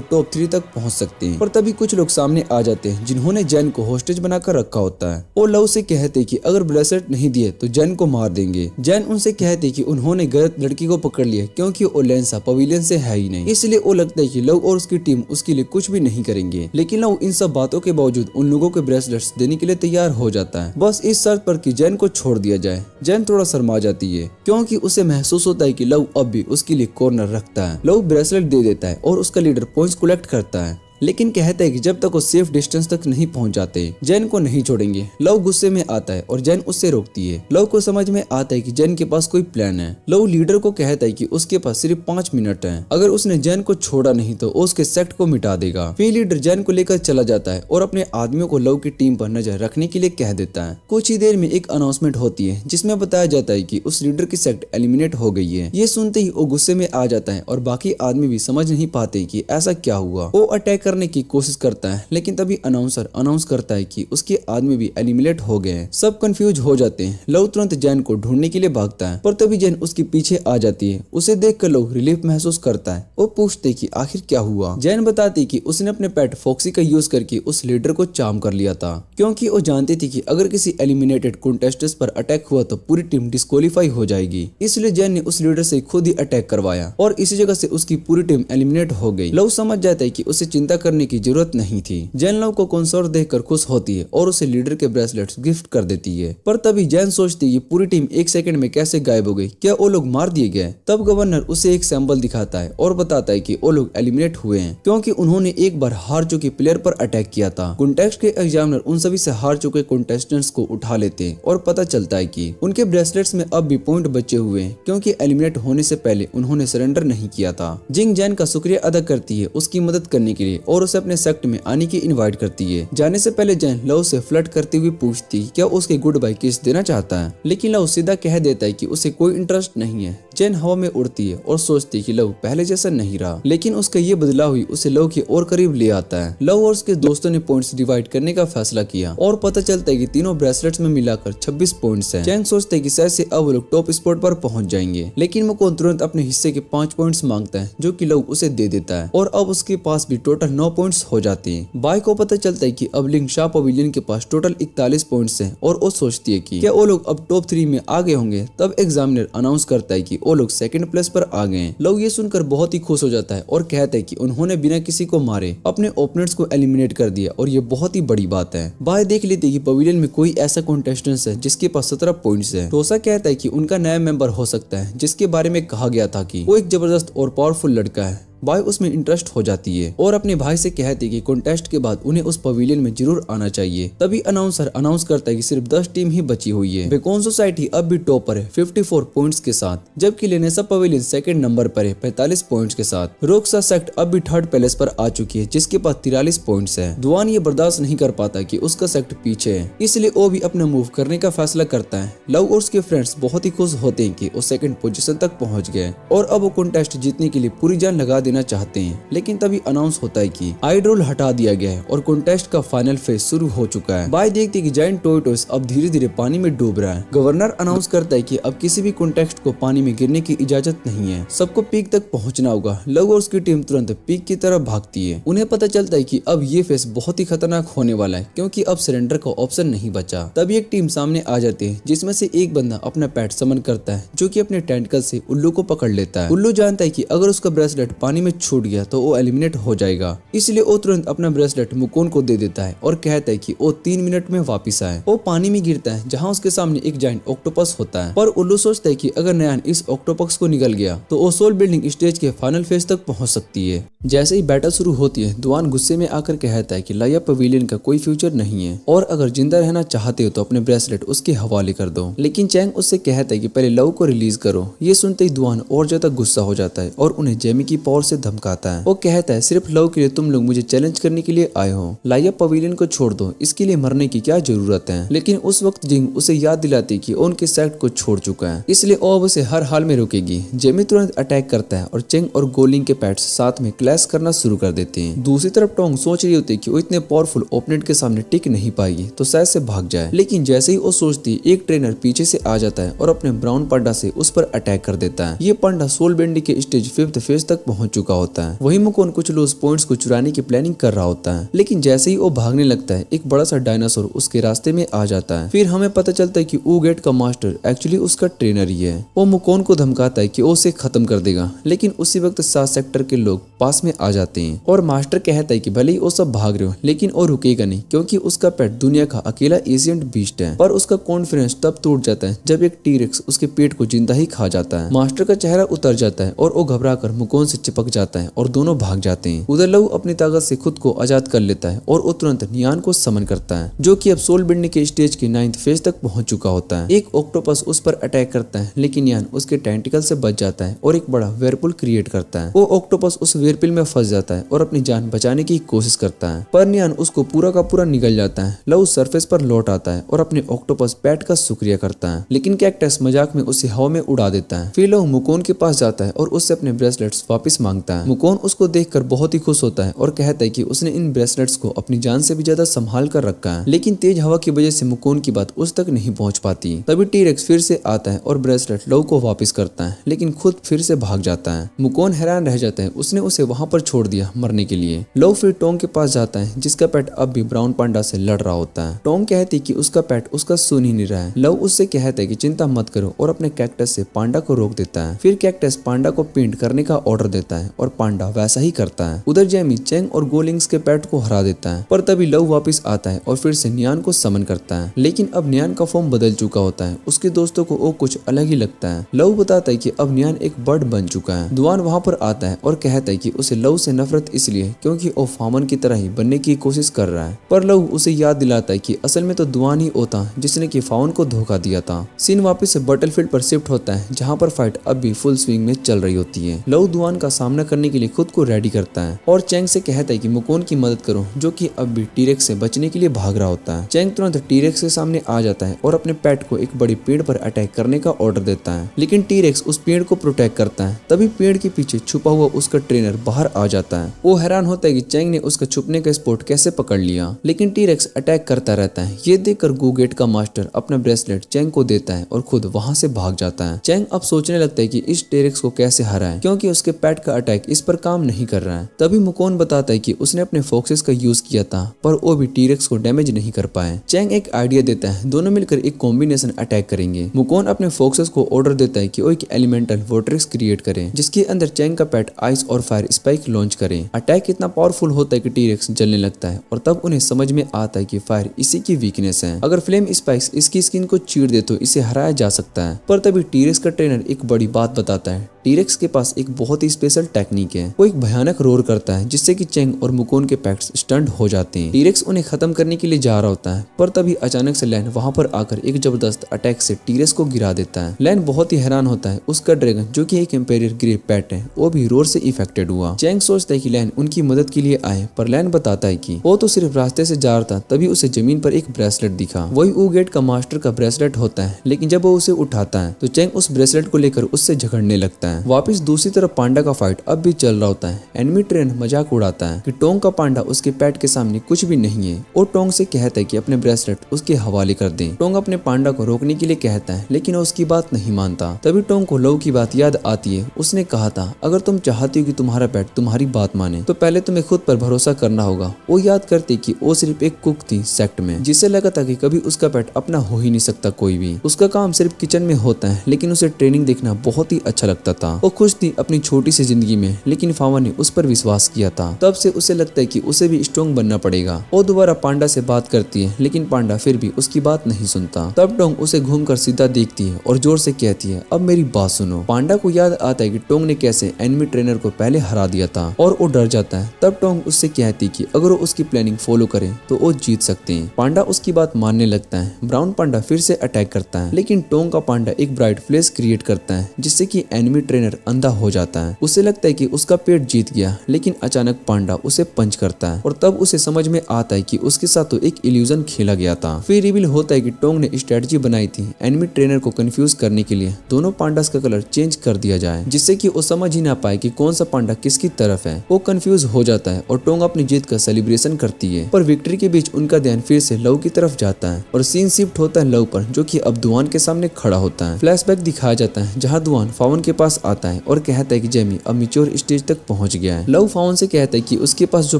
[SPEAKER 1] टॉप 3 तक पहुंच सकते हैं। पर तभी कुछ लोग सामने आ जाते हैं जिन्होंने जैन को होस्टेज बनाकर रखा होता है। वो लव से कहते हैं कि अगर ब्रेसलेट नहीं दिए तो जैन को मार देंगे। जैन उनसे कहते हैं कि उन्होंने गलत लड़की को पकड़ लिया क्योंकि वो लेंसा पवेलियन से है ही नहीं, इसलिए वो लगता है कि लव और उसकी टीम उसके लिए कुछ भी नहीं करेंगे। लेकिन लव इन सब बातों के बावजूद उन लोगों के ब्रेसलेट्स देने के लिए तैयार हो जाता है, बस इस शर्त पर कि जैन को छोड़ दिया जाए। जैन थोड़ा शर्मा जाती है क्योंकि उसे महसूस होता है कि लव अब भी उसके लिए कॉर्नर रखता है। लव ब्रेसलेट दे देता है और उसका लीडर पॉइंट्स कलेक्ट करता है। लेकिन कहता है कि जब तक वो सेफ डिस्टेंस तक नहीं पहुंच जाते जैन को नहीं छोड़ेंगे। लव गुस्से में आता है और जैन उससे रोकती है। लव को समझ में आता है कि जैन के पास कोई प्लान है। लव लीडर को कहता है कि उसके पास सिर्फ 5 मिनट है, अगर उसने जैन को छोड़ा नहीं तो उसके सेक्ट को मिटा देगा। फिर लीडर जैन को लेकर चला जाता है और अपने आदमियों को लव की टीम पर नजर रखने के लिए कह देता है। कुछ ही देर में एक अनाउंसमेंट होती है जिसमें बताया जाता है कि उस लीडर की सेक्ट एलिमिनेट हो गई है। ये सुनते ही वो गुस्से में आ जाता है और बाकी आदमी भी समझ नहीं पाते कि ऐसा क्या हुआ। वो अटैक करने की कोशिश करता है लेकिन तभी अनाउंसर अनाउंस करता है कि उसके आदमी भी एलिमिनेट हो गए हैं। सब कंफ्यूज हो जाते हैं। लव तुरंत जैन को ढूंढने के लिए भागता है पर तभी जैन उसके पीछे आ जाती है। उसे देखकर लव रिलीफ महसूस करता है। वो पूछते कि आखिर क्या हुआ। जैन बताती कि उसने अपने पेट फॉक्सी का यूज करके उस लीडर को चार्म कर लिया था, क्योंकि वो जानती थी कि अगर किसी एलिमिनेटेड कंटेस्टेंट पर अटैक हुआ तो पूरी टीम डिस्क्वालीफाई हो जाएगी। इसलिए जैन ने उस लीडर से खुद ही अटैक करवाया और इसी जगह से उसकी पूरी टीम एलिमिनेट हो गई। लव समझ जाता है कि उसे चिंता करने की जरूरत नहीं थी। जैन लव को कंसोर्ट देखकर खुश होती है और उसे लीडर के ब्रेसलेट्स गिफ्ट कर देती है। पर तभी जैन सोचती है पूरी टीम 1 सेकंड में कैसे गायब हो गई, क्या वो लोग मार दिए गए। तब गवर्नर उसे एक सैंपल दिखाता है और बताता है कि वो लोग एलिमिनेट हुए हैं क्योंकि उन्होंने एक बार हार चुके प्लेयर पर अटैक किया था। कॉन्टेस्ट के एग्जामिनर उन सभी से हार चुके कॉन्टेस्टेंट्स को उठा लेते हैं और पता चलता है कि उनके ब्रेसलेट्स में अब भी पॉइंट बचे हुए हैं क्योंकि एलिमिनेट होने से पहले उन्होंने सरेंडर नहीं किया था। जिंग जैन का शुक्रिया अदा करती है उसकी मदद करने के लिए और उसे अपने सेक्ट में आने की इनवाइट करती है। जाने से पहले जैन लव से फ्लर्ट करते हुए पूछती क्या उसके गुड बाय किस देना चाहता है, लेकिन लव सीधा कह देता है कि उसे कोई इंटरेस्ट नहीं है। जैन हवा में उड़ती है और सोचती है कि लव पहले जैसा नहीं रहा, लेकिन उसका ये बदलाव ही उसे लव के और करीब ले आता है। लव और उसके दोस्तों ने पॉइंट्स डिवाइड करने का फैसला किया और पता चलता है कि तीनों ब्रेसलेट्स में मिलाकर 26 पॉइंट्स हैं। जैन सोचते है कि शायद से अब वो लोग टॉप स्पॉट पर पहुंच जाएंगे, लेकिन मुकोन तुरंत अपने हिस्से के 5 पॉइंट्स मांगता है जो कि लव उसे दे देता है और अब उसके पास भी टोटल 9 पॉइंट्स हो जाते हैं। बाय को पता चलता है कि अब लिंग शाह पवेलियन के पास टोटल 41 पॉइंट्स हैं और वो सोचती है कि क्या वो लोग अब टॉप 3 में आ गए होंगे। तब एग्जामिनर अनाउंस करता है कि वो लोग सेकंड प्लेस पर आ गए हैं। लव ये सुनकर बहुत ही खुश हो जाता है और कहता है कि उन्होंने बिना किसी को मारे अपने ओपोनेंट्स को एलिमिनेट कर दिया और ये बहुत ही बड़ी बात है। बाय देख लेते हैं कि पवेलियन में कोई ऐसा कॉन्टेस्टेंट है जिसके पास 17 पॉइंट्स है। टोसा कहता है कि उनका नया मेंबर हो सकता है जिसके बारे में कहा गया था कि वो एक जबरदस्त और पावरफुल लड़का है। बाय उसमें इंटरेस्ट हो जाती है और अपने भाई से कहती है कि कॉन्टेस्ट के बाद उन्हें उस पवेलियन में जरूर आना चाहिए। तभी अनाउंसर अनाउंस करता है कि सिर्फ 10 टीम ही बची हुई है। बेकॉन सोसाइटी अब भी टॉप पर है 54 पॉइंट्स के साथ, जबकि लेनेसा पवेलियन सेकंड नंबर पर है 45 पॉइंट्स के साथ। रोक्सा सेक्ट अब भी थर्ड प्लेस पर आ चुकी है जिसके पास 43 पॉइंट्स है। दुआन ये बर्दाश्त नहीं कर पाता कि उसका सेक्ट पीछे है, इसलिए वो भी अपना मूव करने का फैसला करता है। लव और उसके फ्रेंड्स बहुत ही खुश होते हैं कि वो सेकंड पोजीशन तक पहुंच गए और अब वो कॉन्टेस्ट जीतने के लिए पूरी जान लगा देना चाहते हैं। लेकिन तभी अनाउंस होता है कि आइडल हटा दिया गया है और कॉन्टेस्ट का फाइनल फेज शुरू हो चुका है। बाय देखते हैं कि जायंट टॉर्टोइस अब धीरे धीरे पानी में डूब रहा है। गवर्नर अनाउंस करता है कि अब किसी भी कॉन्टेस्ट को पानी में गिरने की इजाजत नहीं है, सबको पीक तक पहुंचना होगा। लव और उसकी टीम तुरंत पीक की तरफ भागती है। उन्हें पता चलता है कि अब ये फेज बहुत ही खतरनाक होने वाला है क्योंकि अब सरेंडर का ऑप्शन नहीं बचा। तभी एक टीम सामने आ जाती है जिसमें से एक बंदा अपना पैट समन करता है जो कि अपने टेंटिकल से उल्लू को पकड़ लेता है। उल्लू जानता है कि अगर उसका ब्रेसलेट पानी में छूट गया तो वो एलिमिनेट हो जाएगा, इसलिए वो तुरंत अपना ब्रेसलेट मुकोन को दे देता है और कहता है कि वो 3 मिनट में वापस आए। वो पानी में गिरता है जहाँ उसके सामने एक जायंट ऑक्टोपस होता है, पर उल्लू सोचता है कि अगर नयान इस ऑक्टोपस को निकल गया तो वो सोल बिल्डिंग स्टेज के फाइनल फेज तक पहुंच सकती है। जैसे ही बैटल शुरू होती है दुआन गुस्से में आकर कहता है कि लाया पवेलियन का कोई फ्यूचर नहीं है और अगर जिंदा रहना चाहते हो तो अपने ब्रेसलेट उसके हवाले कर दो, लेकिन चैंग उससे कहता है कि पहले लव को रिलीज करो। ये सुनते ही दुआन और ज्यादा गुस्सा हो जाता है और उन्हें जेमी की पावर से धमकाता है। वो कहता है सिर्फ लव के लिए तुम लोग मुझे चैलेंज करने के लिए आए हो, लाया पवेलियन को छोड़ दो, इसके लिए मरने की क्या जरूरत है। लेकिन उस वक्त जिंग उसे याद दिलाती कि वो उनके सेक्ट को छोड़ चुका है, इसलिए वो अब उसे हर हाल में रोकेगी। जेमी तुरंत अटैक करता है और चेंग और गोलिंग के पैट्स साथ में क्लैश करना शुरू कर देते हैं। दूसरी तरफ टोंग सोच रही होती है कि वो इतने पावरफुल ओपोनेंट के सामने टिक नहीं पाएगी तो शायद से भाग जाए, लेकिन जैसे ही वो सोचती एक ट्रेनर पीछे से आ जाता है और अपने ब्राउन पंडा से उस पर अटैक कर देता है। ये पंडा सोल बेंडी के स्टेज 5th फेज तक पहुंच चुका होता है। वही मुकोन कुछ लूज पॉइंट्स को चुराने की प्लानिंग कर रहा होता है, लेकिन जैसे ही वो भागने लगता है एक बड़ा सा डायनासोर उसके रास्ते में आ जाता है। फिर हमें पता चलता है कि ऊगेट का मास्टर एक्चुअली उसका ट्रेनर ही है। वो मुकोन को धमकाता है कि वो उसे खत्म कर देगा, लेकिन उसी वक्त 7 सेक्टर के लोग पास में आ जाते हैं और मास्टर कहता है कि भले ही वो सब भाग रहे हो लेकिन वो रुकेगा नहीं क्योंकि उसका पेट दुनिया का अकेला एशियंट बीस्ट है। पर उसका कॉन्फिडेंस तब टूट जाता है जब एक टीरेक्स उसके पेट को जिंदा ही खा जाता है। मास्टर का चेहरा उतर जाता है और वो घबरा कर मुकोन से चिपक जाता है और दोनों भाग जाते हैं। उधर लव अपनी ताकत से खुद को आजाद कर लेता है और वो तुरंत नियान को समन करता है, जो कि अब सोल बिल्डिंग के स्टेज के 9th फेज तक पहुंच चुका होता है। एक ऑक्टोपस उस पर अटैक करता है, लेकिन नियान उसके टेंटिकल से बच जाता है और एक बड़ा वेयरपुल क्रिएट करता है। वो ऑक्टोपस उस वेयरपुल में फंस जाता है और अपनी जान बचाने की कोशिश करता है, पर नियान उसको पूरा का पूरा निगल जाता है। लव सरफेस पर लौट आता है और अपने ऑक्टोपस पैट का शुक्रिया करता है, लेकिन कैक्टस मजाक में उसे हवा में उड़ा देता है। फिर लव मुकोन के पास जाता है और उससे अपने ब्रेसलेट्स वापस मांगता है। मुकोन उसको देखकर बहुत ही खुश होता है और कहता है कि उसने इन ब्रेसलेट्स को अपनी जान से भी ज्यादा संभाल कर रखा है, लेकिन तेज हवा की वजह से मुकोन की बात उस तक नहीं पहुंच पाती। तभी टी-रेक्स फिर से आता है और ब्रेसलेट लव को वापस करता है, लेकिन खुद फिर से भाग जाता है। मुकोन हैरान रह जाता है, उसने उसे वहां पर छोड़ दिया मरने के लिए। लव फिर टोंग के पास जाता है, जिसका पेट अब भी ब्राउन पांडा से लड़ रहा होता है। टोंग कहती कि उसका पेट उसका सुन ही नहीं रहा है। लव उससे कहता है कि चिंता मत करो और अपने कैक्टस से पांडा को रोक देता है। फिर कैक्टस पांडा को पेंट करने का ऑर्डर देता है और पांडा वैसा ही करता है। उधर जेमी चेंग और गोलिंग्स के पेट को हरा देता है, पर तभी लव वापस आता है और फिर से नियान को समन करता है, लेकिन अब नियान का फॉर्म बदल चुका होता है। उसके दोस्तों को वो कुछ अलग ही लगता है। लव बताता है कि अब नियान एक बर्ड बन चुका है। दुआन वहां पर आता है और कहता है कि उसे लव से नफरत इसलिए क्योंकि वो फामन की तरह ही बनने की कोशिश कर रहा है, पर लव उसे याद दिलाता है कि असल में तो दुआन ही होता जिसने कि फाउन को धोखा दिया था। सीन वापस से बैटलफील्ड पर शिफ्ट होता है, जहां पर फाइट अब भी फुल स्विंग में चल रही होती है। लव दुआन का सामना करने के लिए खुद को रेडी करता है और चेंग से कहता है कि मुकोन की मदद करो, जो कि अब भी टी-रेक्स से बचने के लिए भाग रहा होता है। चेंग तुरंत टी-रेक्स के सामने आ जाता है और अपने पेट को एक बड़ी पेड़ पर अटैक करने का ऑर्डर देता है, लेकिन टी-रेक्स उस पेड़ को प्रोटेक्ट करता है। तभी पेड़ के पीछे छुपा हुआ उसका ट्रेनर बाहर आ जाता है। वो हैरान होता है कि चेंग ने उसका छुपने का स्पॉट कैसे पकड़ लिया, लेकिन टी-रेक्स अटैक करता रहता है। ये देखकर गोगेट का मास्टर अपना ब्रेसलेट चेंग को देता है और खुद वहां से भाग जाता है। चेंग अब सोचने लगता है कि इस टी-रेक्स को कैसे हराए, क्योंकि उसके पेट का अटैक इस पर काम नहीं कर रहा है। तभी मुकोन बताता है कि उसने अपने फोक्सेस का यूज किया था, पर वो भी टी-रेक्स को डैमेज नहीं कर पाए। चेंग एक आइडिया देता है, दोनों मिलकर एक कॉम्बिनेशन अटैक करेंगे। मुकोन अपने फोक्सेस को ऑर्डर देता है कि वो एक एलिमेंटल वोर्टेक्स क्रिएट करें, जिसके अंदर चेंग का पेट आइस और फायर स्पाइक लॉन्च करे। अटैक इतना पावरफुल होता है कि टी-रेक्स जलने लगता है और तब उन्हें समझ में आता है कि फायर इसी की वीकनेस है। अगर फ्लेम स्पाइक्स इसकी स्किन को चीर दे तो इसे हराया जा सकता है। पर तभी टी-रेक्स का ट्रेनर एक बड़ी बात बताता है। टी-रेक्स के पास एक बहुत ही स्पेशल टेक्निक है। वो एक भयानक रोर करता है, जिससे कि चेंग और मुकोन के पैक्स स्टंट हो जाते हैं। टी-रेक्स उन्हें खत्म करने के लिए जा रहा होता है, पर तभी अचानक से लैन वहां पर आकर एक जबरदस्त अटैक से टी-रेक्स को गिरा देता है। लैन बहुत ही हैरान होता है। उसका ड्रैगन, जो कि एक इंपेरियर ग्रे पेट है, वो भी रोर से इफेक्टेड हुआ। चेंग सोचता है कि लैन उनकी मदद के लिए आए, पर लैन बताता है कि वो तो सिर्फ रास्ते से जा रहा था। तभी उसे जमीन पर एक ब्रेसलेट दिखा। वही ऊगेट का मास्टर का ब्रेसलेट होता है, लेकिन जब वो उसे उठाता है तो चेंग उस ब्रेसलेट को लेकर उससे झगड़ने लगता है। वापिस दूसरी तरफ पांडा का फाइट अब भी चल रहा होता है। एनिमी ट्रेन मजाक उड़ाता है कि टोंग का पांडा उसके पेट के सामने कुछ भी नहीं है। वो टोंग से कहता है कि अपने ब्रेसलेट उसके हवाले कर दे। टोंग अपने पांडा को रोकने के लिए कहता है, लेकिन वो उसकी बात नहीं मानता। तभी टोंग को लव की बात याद आती है। उसने कहा था, अगर तुम चाहती हो कि तुम्हारा पेट तुम्हारी बात माने तो पहले तुम्हें खुद पर भरोसा करना होगा। वो याद करती कि वो सिर्फ एक कुक थी सेक्ट में, जिससे लगा था कि कभी उसका पेट अपना हो ही नहीं सकता कोई भी। उसका काम सिर्फ किचन में होता है, लेकिन उसे ट्रेनिंग देखना बहुत ही अच्छा लगता था। वो खुश थी अपनी छोटी सी जिंदगी में, लेकिन फावन ने उस पर विश्वास किया था। तब से उसे लगता है कि उसे भी स्ट्रॉन्ग बनना पड़ेगा। वो दोबारा पांडा से बात करती है, लेकिन पांडा फिर भी उसकी बात नहीं सुनता। तब टोंग उसे घूमकर सीधा देखती है और जोर से कहती है, अब मेरी बात सुनो। पांडा को याद आता है कि टोंग ने कैसे एनिमी ट्रेनर को पहले हरा दिया था और वो डर जाता है। तब टोंग उससे कहती कि अगर वो उसकी प्लानिंग फॉलो करे तो वो जीत सकते हैं। पांडा उसकी बात मानने लगता है। ब्राउन पांडा फिर से अटैक करता है, लेकिन टोंग का पांडा एक ब्राइट फ्लैश क्रिएट करता है, जिससे कि एनिमी ट्रेनर अंधा हो जाता है। उसे लगता है कि उसका पेट जीत गया, लेकिन अचानक पांडा उसे पंच करता है और तब उसे समझ में आता है कि उसके साथ तो एक इल्यूजन खेला गया था। फिर रिवील होता है कि टोंग ने स्ट्रेटजी बनाई थी एनिमी ट्रेनर को कंफ्यूज करने के लिए। दोनों पांडास का कलर चेंज कर दिया जाए, जिससे कि वो समझ ही ना पाए कि कौन सा पांडा किसकी तरफ है। वो कंफ्यूज हो जाता है और टोंग अपनी जीत का सेलिब्रेशन करती है, पर विक्ट्री के बीच उनका ध्यान फिर से लव की तरफ जाता है और सीन शिफ्ट होता है लव पर, जो कि अब दुआन के सामने खड़ा होता है। फ्लैशबैक दिखाया जाता है जहां दुआन फावन के पास आता है और कहता है कि जेमी अब मैच्योर स्टेज तक पहुंच गया है। लव फावन से कहता है कि उसके पास जो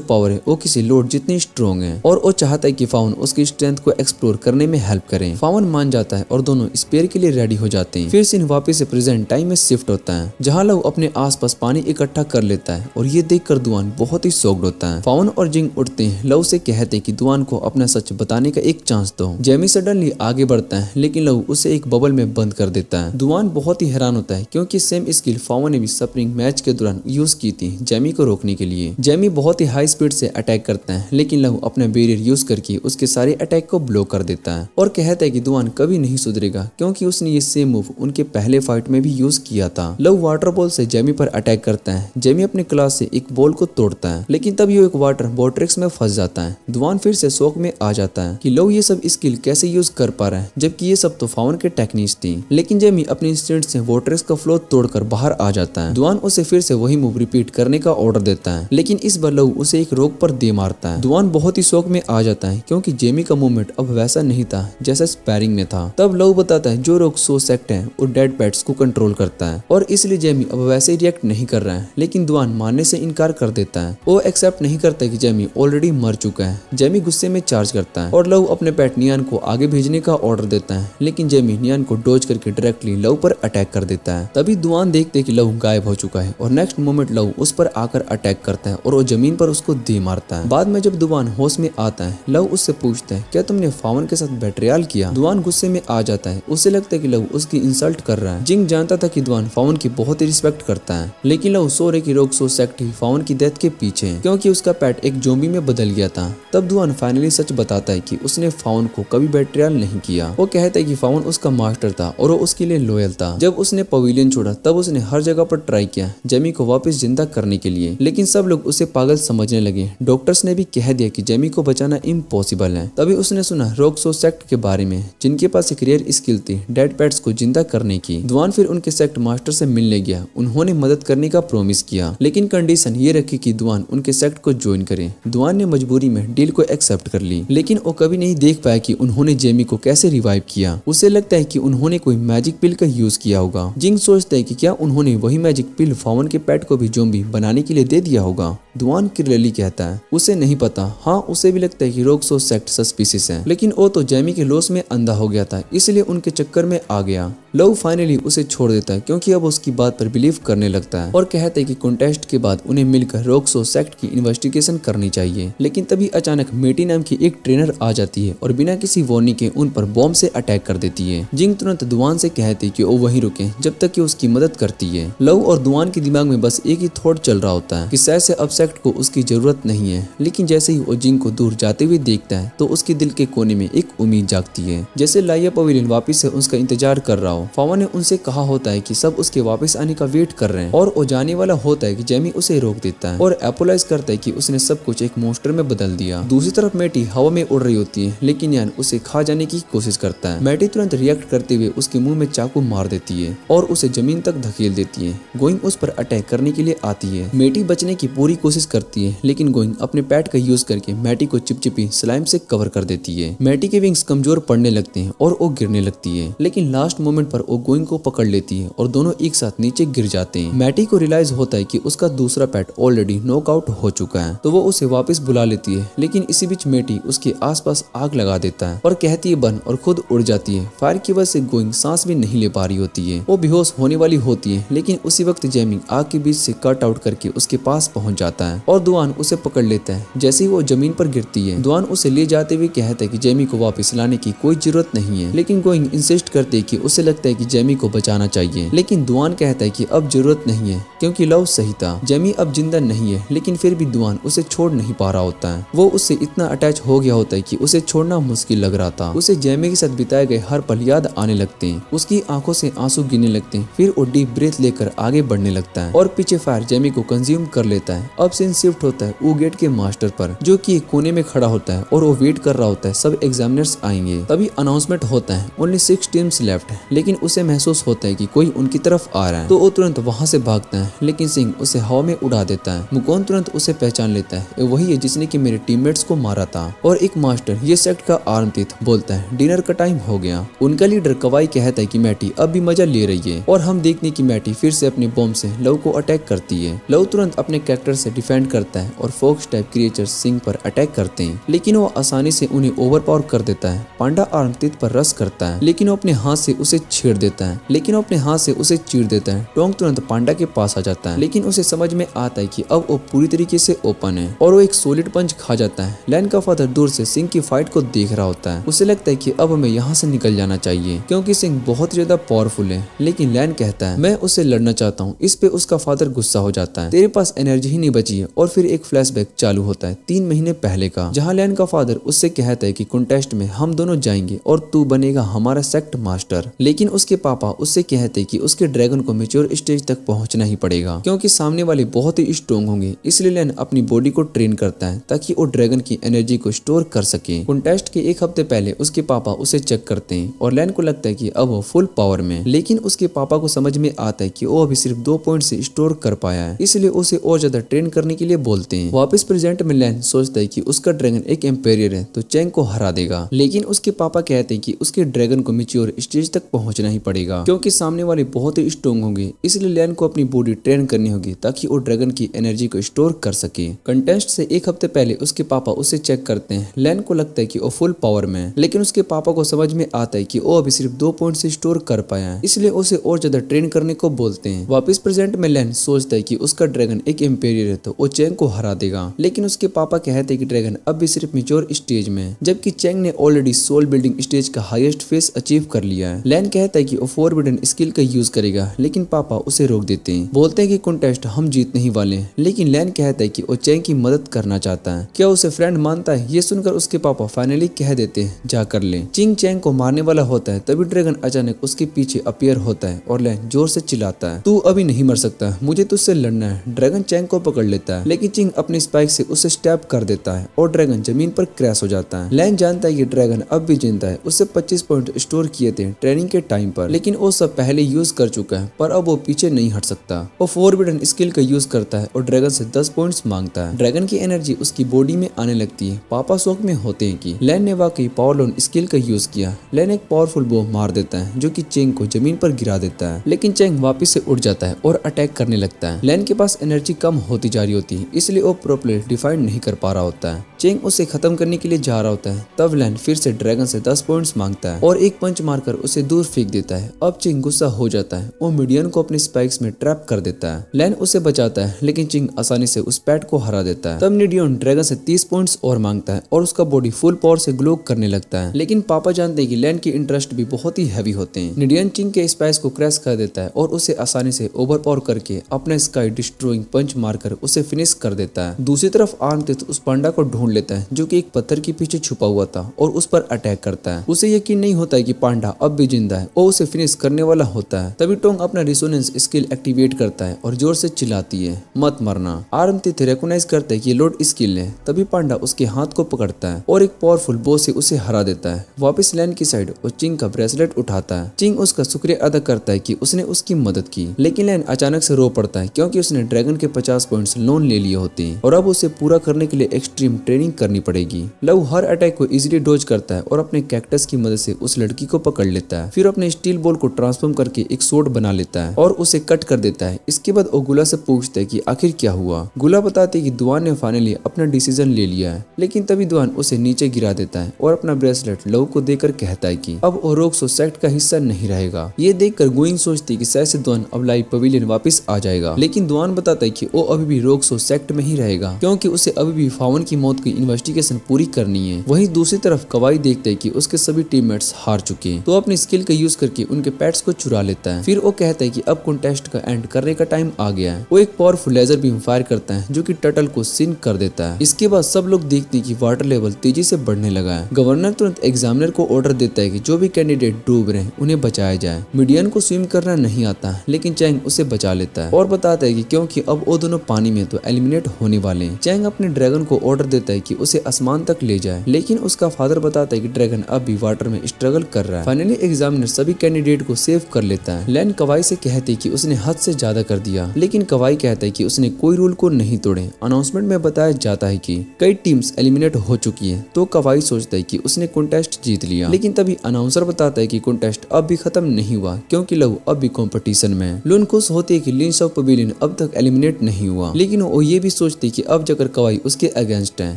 [SPEAKER 1] पावर है वो किसी लॉर्ड जितनी स्ट्रॉन्ग है और वो चाहता है कि फावन उसकी स्ट्रेंथ को एक्सप्लोर करने में हेल्प करे। फावन मान जाता है और दोनों स्पेयर के लिए रेडी हो जाते हैं। फिर सीन वापस से प्रेजेंट टाइम में शिफ्ट होता है, जहां लव अपने आसपास पानी इकट्ठा कर लेता है और ये देखकर दुआन बहुत ही शॉक्ड होता है। फावन और जिंग उठते हैं। लव से कहते हैं कि दुआन को अपना सच बताने का एक चांस दो। जेमी सडनली आगे बढ़ता है, लेकिन लव उसे एक बबल में बंद कर देता है। दुआन बहुत ही हैरान होता है क्योंकि सेम स्किल फाओ ने भी स्प्रिंग मैच के दौरान यूज की थी जैमी को रोकने के लिए। जैमी बहुत ही हाई स्पीड से अटैक करता है, लेकिन लव अपना बैरियर यूज करके उसके सारे अटैक को ब्लॉक कर देता है और कहता है कि दुआन कभी नहीं सुधरेगा क्योंकि उसने ये सेम मूव उनके पहले फाइट में भी यूज किया था। लव वाटर बॉल से जैमी पर अटैक करता है। जैमी अपने क्लास से एक बॉल को तोड़ता है, लेकिन तब ये एक वाटर बोट्रिक्स में फंस जाता है। दुआन फिर से शौक में आ जाता है कि लव ये सब स्किल कैसे यूज कर पा रहा है, जबकि ये सब तो फाउन के टेक्निक्स थी। लेकिन जैमी अपने इंस्टेंट से बोट्रिक्स का फ्लो तोड़कर बाहर आ जाता है। दुआन उसे फिर से वही मूव रिपीट करने का ऑर्डर देता है, लेकिन इस बार लव उसे एक रोक पर दे मारता है। दुआन बहुत ही शौक में आ जाता है क्योंकि जैमी का मूवमेंट अब वैसा नहीं था जैसा स्पैरिंग में था। तब लव बताता है जो रोक सो सेक्ट है और डेड पेट्स को कंट्रोल करता है और इसलिए जैमी अब वैसे ही रिएक्ट नहीं कर रहा है, लेकिन दुआन मानने से इनकार कर देता है। वो एक्सेप्ट नहीं करता कि जैमी ऑलरेडी मर चुका है। जैमी गुस्से में चार्ज करता है और लव अपने पेट नियान को आगे भेजने का ऑर्डर देता है, लेकिन जैमी नियान को डॉज करके डायरेक्टली लव पर अटैक कर देता है। तभी दुआन देखते है कि लव गायब हो चुका है और नेक्स्ट मोमेंट लव उस पर आकर अटैक करता है और वो जमीन पर उसको दे मारता है। बाद में जब दुआन होश में आता है, लव उससे पूछता है क्या तुमने फावन के साथ बेट्रियल किया। दुआन गुस्से में आ जाता है, उसे लगता है कि लव उसकी इंसल्ट कर रहा है। जिंग जानता था कि दुआन फावन की बहुत ही रिस्पेक्ट करता है, लेकिन लव सोरे की रोक सो सेक्ट ही फावन की डेथ के पीछे है क्योंकि उसका पेट एक ज़ॉम्बी में बदल गया था। तब दुआन फाइनली सच बताता है कि उसने फावन को कभी बेट्रियल नहीं किया। वो कहता है कि फावन उसका मास्टर था और वो उसके लिए लॉयल था। जब उसने पवेलियन छोड़ा तब उसने हर जगह पर ट्राई किया जैमी को वापस जिंदा करने के लिए, लेकिन सब लोग उसे पागल समझने लगे। डॉक्टर्स ने भी कह दिया कि जैमी को बचाना इम्पॉसिबल है। तभी उसने सुना रोक सो सेक्ट के बारे में, जिनके पास एक रेयर स्किल थी डेड पेट्स को जिंदा करने की। दुआन फिर उनके सेक्ट मास्टर से मिलने गया। उन्होंने मदद करने का प्रॉमिस किया, लेकिन कंडीशन ये रखी कि दुआन उनके सेक्ट को ज्वाइन करे। दुआन ने मजबूरी में डील को एक्सेप्ट कर ली, लेकिन वो कभी नहीं देख पाया कि उन्होंने जैमी को कैसे रिवाइव किया। उसे लगता है कि उन्होंने कोई मैजिक पिल का यूज किया होगा। जिंग सोचता है कि क्या उन्होंने वही मैजिक पिल फावन के पेट को भी ज़ॉम्बी बनाने के लिए दे दिया होगा। दुआन क्लियरली कहता है उसे नहीं पता। हाँ, उसे भी लगता है कि रोक सो सेक्ट सस्पिशियस है, लेकिन वो तो जैमी के लॉस में अंधा हो गया था, इसलिए उनके चक्कर में आ गया। लव फाइनली उसे छोड़ देता है क्योंकि अब उसकी बात पर बिलीव करने लगता है और कहता है कि कॉन्टेस्ट के बाद उन्हें मिलकर रोक सो सेक्ट की इन्वेस्टिगेशन करनी चाहिए। लेकिन तभी अचानक मेटी नाम की एक ट्रेनर आ जाती है और बिना किसी वार्निंग के उन पर बॉम्ब से अटैक कर देती है। जिंग तुरंत दुआन से कहती है कि वो वहीं रुके जब तक कि उसकी मदद करती है। लव और दुआन के दिमाग में बस एक ही थॉट चल रहा होता है कि शायद से अब सेक्ट को उसकी जरूरत नहीं है, लेकिन जैसे ही वो जिंग को दूर जाते हुए देखता है तो उसके दिल के कोने में एक उम्मीद जागती है, जैसे लाइया पवेलियन वापिस से उसका इंतजार कर रहा हो। फावा ने उनसे कहा होता है कि सब उसके वापस आने का वेट कर रहे हैं और वो जाने वाला होता है कि जैमी उसे रोक देता है और अपोलाइज करता है कि उसने सब कुछ एक मॉन्स्टर में बदल दिया। दूसरी तरफ मैटी हवा में उड़ रही होती है, लेकिन यान उसे खा जाने की कोशिश करता है। मैटी तुरंत रिएक्ट करते हुए उसके मुंह में चाकू मार देती है और उसे जमीन तक धकेल देती है। गोइंग उस पर अटैक करने के लिए आती है। मैटी बचने की पूरी कोशिश करती है, लेकिन गोइंग अपने पैट का यूज करके मैटी को चिपचिपी स्लाइम से कवर कर देती है। मैटी के विंग्स कमजोर पड़ने लगते हैं और वो गिरने लगती है, लेकिन लास्ट मोमेंट पर वो गोइंग को पकड़ लेती है और दोनों एक साथ नीचे गिर जाते हैं। मैटी को रियलाइज होता है कि उसका दूसरा पेट ऑलरेडी नॉकआउट हो चुका है, तो वो उसे वापस बुला लेती है, लेकिन इसी बीच मैटी उसके आसपास आग लगा देता है और कहती है बन, और खुद उड़ जाती है। फायर की वजह से गोइंग सांस भी नहीं ले पा रही होती है। वो बेहोश होने वाली होती है, लेकिन उसी वक्त जैमी आग के बीच से कट आउट करके उसके पास पहुंच जाता है और दुआन उसे पकड़ लेता है। जैसे ही वो जमीन पर गिरती है, दुआन उसे ले जाते हुए कहता है कि जैमी को वापस लाने की कोई जरूरत नहीं है, लेकिन गोइंग इंसिस्ट करती है कि उसे लगता है कि जैमी को बचाना चाहिए। लेकिन दुआन कहता है कि अब जरूरत नहीं है क्योंकि लव सही था, जैमी अब जिंदा नहीं है। लेकिन फिर भी दुआन उसे छोड़ नहीं पा रहा होता है। वो उससे इतना अटैच हो गया होता है कि उसे छोड़ना मुश्किल लग रहा था। उसे जैमी के साथ बिताए गए हर पल याद आने लगते हैं। उसकी आंखों से आंसू गिरने लगते हैं। फिर वो डीप ब्रेथ लेकर आगे बढ़ने लगता है और पीछे फायर जैमी को कंज्यूम कर लेता है। अब सीन शिफ्ट होता है वो गेट के मास्टर पर, जो कि एक कोने में खड़ा होता है और वो वेट कर रहा होता है सब एग्जामिनर्स आएंगे। तभी अनाउंसमेंट होता है ओनली 6 टीम्स लेफ्ट है, लेकिन उसे महसूस होता है कि कोई उनकी तरफ आ रहा है, तो वो तुरंत वहां से भागता है, लेकिन सिंह उसे हवा में उड़ा देता है। मुकोन तुरंत उसे पहचान लेता है, ये वही है जिसने कि मेरे टीममेट्स को मारा था। और एक मास्टर ये सेक्ट का आर्म तीत बोलता है डिनर का टाइम हो गया। उनका लीडर कवाई कहता है कि मैटी अब भी मजा ले रही है और हम देखने की मैटी फिर से अपने बॉम्ब से लव को अटैक करती है। लव तुरंत अपने कैरेक्टर से डिफेंड करता है और फॉक्स टाइप क्रिएचर सिंह पर अटैक करते हैं, लेकिन वो आसानी से उन्हें ओवरपावर कर देता है। पांडा आर्म तीत पर रश करता है, लेकिन वो अपने हाथ से उसे छेड़ देता है, लेकिन वो अपने हाथ से उसे चीर देता है। टोंग तुरंत पांडा के पास आ जाता है, लेकिन उसे समझ में आता है कि अब वो पूरी तरीके से ओपन है और वो एक सॉलिड पंच खा जाता है। लैन का फादर दूर से सिंह की फाइट को देख रहा होता है। उसे लगता है कि अब हमें यहाँ से निकल जाना चाहिए क्योंकि सिंह बहुत ज्यादा पावरफुल है, लेकिन लैन कहता है मैं उससे लड़ना चाहता हूँ। इस पे उसका फादर गुस्सा हो जाता है, तेरे पास एनर्जी ही नहीं बची है। और फिर एक फ्लैशबैक चालू होता है 3 महीने पहले का, जहाँ लैन का फादर उससे कहता है कि कॉन्टेस्ट में हम दोनों जाएंगे और तू बनेगा हमारा सेक्ट मास्टर। लेकिन उसके पापा उससे कहते हैं कि उसके ड्रैगन को मैच्योर स्टेज तक पहुंचना ही पड़ेगा क्योंकि सामने वाले बहुत ही स्ट्रॉन्ग होंगे। इसलिए लैन अपनी बॉडी को ट्रेन करता है ताकि वो ड्रैगन की एनर्जी को स्टोर कर सके। कॉन्टेस्ट के 1 हफ्ते पहले उसके पापा उसे चेक करते हैं और लैन को लगता है कि अब वो फुल पावर में, लेकिन उसके पापा को समझ में आता है कि वो अभी सिर्फ 2 पॉइंट से स्टोर कर पाया है, इसलिए उसे और ज्यादा ट्रेन करने के लिए बोलते हैं। वापस प्रेजेंट में लैन सोचता है कि उसका ड्रैगन एक एम्पेरियर है तो चैंग को हरा देगा, लेकिन उसके पापा कहते हैं कि उसके ड्रैगन को मैच्योर स्टेज तक पहुंचना ही पड़ेगा क्योंकि सामने वाले बहुत ही स्ट्रॉन्ग होंगे। इसलिए लैन को अपनी बॉडी ट्रेन करनी होगी ताकि वो ड्रैगन की एनर्जी को स्टोर कर सके। कंटेस्ट से 1 हफ्ते पहले उसके पापा उसे चेक करते हैं। लैन को लगता है कि वो फुल पावर में है, लेकिन उसके पापा को समझ में आता है कि वो अभी सिर्फ 2 पॉइंट से स्टोर कर पाया है, इसलिए उसे और ज्यादा ट्रेन करने को बोलते हैं। वापस प्रेजेंट में लैन सोचता है कि उसका ड्रैगन एक एम्पेरियर है तो वो चैंग को हरा देगा, लेकिन उसके पापा कहते हैं कि ड्रैगन अब भी सिर्फ मैच्योर स्टेज में, जबकि चैंग ने ऑलरेडी सोल बिल्डिंग स्टेज का हाईएस्ट फेस अचीव कर लिया है। लैन कहता है कि वो फॉरबिडन स्किल का यूज करेगा, लेकिन पापा उसे रोक देते हैं, बोलते हैं कि कॉन्टेस्ट हम जीतने ही वाले हैं। लेकिन लैन कहता है कि वो चैंग की मदद करना चाहता है। क्या उसे फ्रेंड मानता है? ये सुनकर उसके पापा फाइनली कह देते हैं जा कर ले। चिंग चैंग को मारने वाला होता है, तभी ड्रैगन अचानक उसके पीछे अपीयर होता है और लैन जोर से चिल्लाता है तू अभी नहीं मर सकता, मुझे तुझसे लड़ना है। ड्रैगन चैंग को पकड़ लेता है, लेकिन चिंग अपनी स्पाइक से उसे स्टैब कर देता है और ड्रैगन जमीन पर क्रैश हो जाता है। लैन जानता है कि ड्रैगन अब भी जिंदा है, उससे 25 पॉइंट स्टोर किए थे ट्रेनिंग के टाइम पर, लेकिन वो सब पहले यूज कर चुका है, पर अब वो पीछे नहीं हट सकता। वो फॉरबिडन स्किल का यूज करता है और ड्रैगन से 10 पॉइंट्स मांगता है। ड्रैगन की एनर्जी उसकी बॉडी में आने लगती है। पापा शौक में होते हैं कि लैन ने वाकई पावर लोन स्किल का यूज किया। लैन एक पावरफुल बो मार देता है जो कि चेंग को जमीन पर गिरा देता है, लेकिन चेंग वापस से उठ जाता है और अटैक करने लगता है। लैन के पास एनर्जी कम होती जा रही होती है, इसलिए वो प्रॉपर्ली डिफाइन नहीं कर पा रहा होता है। चेंग उसे खत्म करने के लिए जा रहा होता है, तब लैन फिर से ड्रैगन से 10 पॉइंट्स मांगता है और एक पंच मारकर उसे दूर फेंक देता है। अब चिंग गुस्सा हो जाता है, वो मीडियन को अपने स्पाइक्स में ट्रैप कर देता है। लैन उसे बचाता है, लेकिन चिंग आसानी से उस पैट को हरा देता है। तब निडियन ड्रैगन से 30 पॉइंट्स और मांगता है और उसका बॉडी फुल पावर से ग्लो करने लगता है, लेकिन पापा जानते हैं कि लैन के इंटरेस्ट भी बहुत ही हैवी होते हैं। निडियन चिंग के स्पाइक्स को क्रैश कर देता है और उसे आसानी से ओवरपावर करके अपना स्काई डिस्ट्रॉइंग पंच मारकर उसे फिनिश कर देता है। दूसरी तरफ आर्मटिथ उस पांडा को ढूंढ लेता है जो कि एक पत्थर के पीछे छुपा हुआ था और उस पर अटैक करता है। उसे यकीन नहीं होता है कि पांडा अब भी जिंदा है और उसे फिनिश करने वाला होता है। तभी टोंग अपना रिसोनेंस स्किल एक्टिवेट करता है और जोर से चिल्लाती है मत मरना। आर्मटिथ रिकॉग्नाइज करता है कि ये लोड स्किल है। तभी पांडा उसके हाथ को पकड़ता है और एक पावरफुल बो से उसे हरा देता है। वापस लैन की साइड वो चिंग का ब्रेसलेट उठाता है। चिंग उसका शुक्रिया अदा करता है कि उसने उसकी मदद की, लेकिन लैन अचानक से रो पड़ता है क्योंकि उसने ड्रैगन के 50 पॉइंट्स लोन ले लिए होते हैं और अब उसे पूरा करने के लिए एक्सट्रीम ट्रेनिंग करनी पड़ेगी। लव हर अटैक को इजीली डोज करता है और अपने कैक्टस की मदद से उस लड़की को पकड़ लेता है। फिर अपने स्टील बॉल को ट्रांसफॉर्म करके एक सोड बना लेता है और उसे कट कर देता है। इसके बाद वो गुला से पूछता है कि आखिर क्या हुआ। गुला बताती है कि दुआन ने फाइनली अपना डिसीजन ले लिया है, लेकिन तभी दुआन उसे नीचे गिरा देता है और अपना ब्रेसलेट लव को देकर कहता है कि अब वो रोक्सो सेक्ट का हिस्सा नहीं रहेगा। ये देखकर गोइंग सोचती है कि शायद से दुआन अब लाइव पवेलियन वापस आ जाएगा, लेकिन दुआन बताता है कि वो अभी भी रोक्सो सेक्ट में ही रहेगा क्योंकि उसे अभी भी फावन की मौत की इन्वेस्टिगेशन पूरी करनी है। वहीं दूसरी तरफ कवाई देखता है कि उसके सभी टीममेट्स हार चुके हैं, तो अपनी स्किल का यूज करके उनके पेट्स को चुरा लेता है। फिर वो कहता है कि अब कॉन्टेस्ट का एंड करने का टाइम आ गया है। वो एक पावरफुल लेजर बीम फायर करता है जो कि टर्टल को सिंक कर देता है। इसके बाद सब लोग देखते हैं कि वाटर लेवल तेजी से बढ़ने लगा है। गवर्नर तुरंत एग्जामिनर को ऑर्डर देता है कि जो भी कैंडिडेट डूब रहे हैं उन्हें बचाया जाए। मीडियन को स्विम करना नहीं आता, लेकिन चैंग उसे बचा लेता है और बताता है कि क्योंकि अब वो दोनों पानी में तो एलिमिनेट होने वाले हैं। चैंग अपने ड्रैगन को ऑर्डर देता है कि उसे आसमान तक ले जाए, लेकिन उसका फादर बताता है कि ड्रैगन अब भी वाटर में स्ट्रगल कर रहा है। फाइनली एग्जामिनर सभी कैंडिडेट को सेव कर लेता है। लैन कवाई से कहती है कि उसने हद से ज्यादा कर दिया, लेकिन कवाई कहता है कि उसने कोई रूल को नहीं तोड़े। अनाउंसमेंट में बताया जाता है कि कई टीम्स एलिमिनेट हो चुकी है, तो कवाई सोचता है कि उसने कॉन्टेस्ट जीत लिया, लेकिन तभी अनाउंसर बताता है कि कॉन्टेस्ट अब भी खत्म नहीं हुआ क्योंकि लव अब भी कंपटीशन में है। लून खुश होती है कि लिंस ऑफ पवेलियन अब तक एलिमिनेट नहीं हुआ, लेकिन वो ये भी सोचती है कि अब जगह कवाई उसके अगेंस्ट है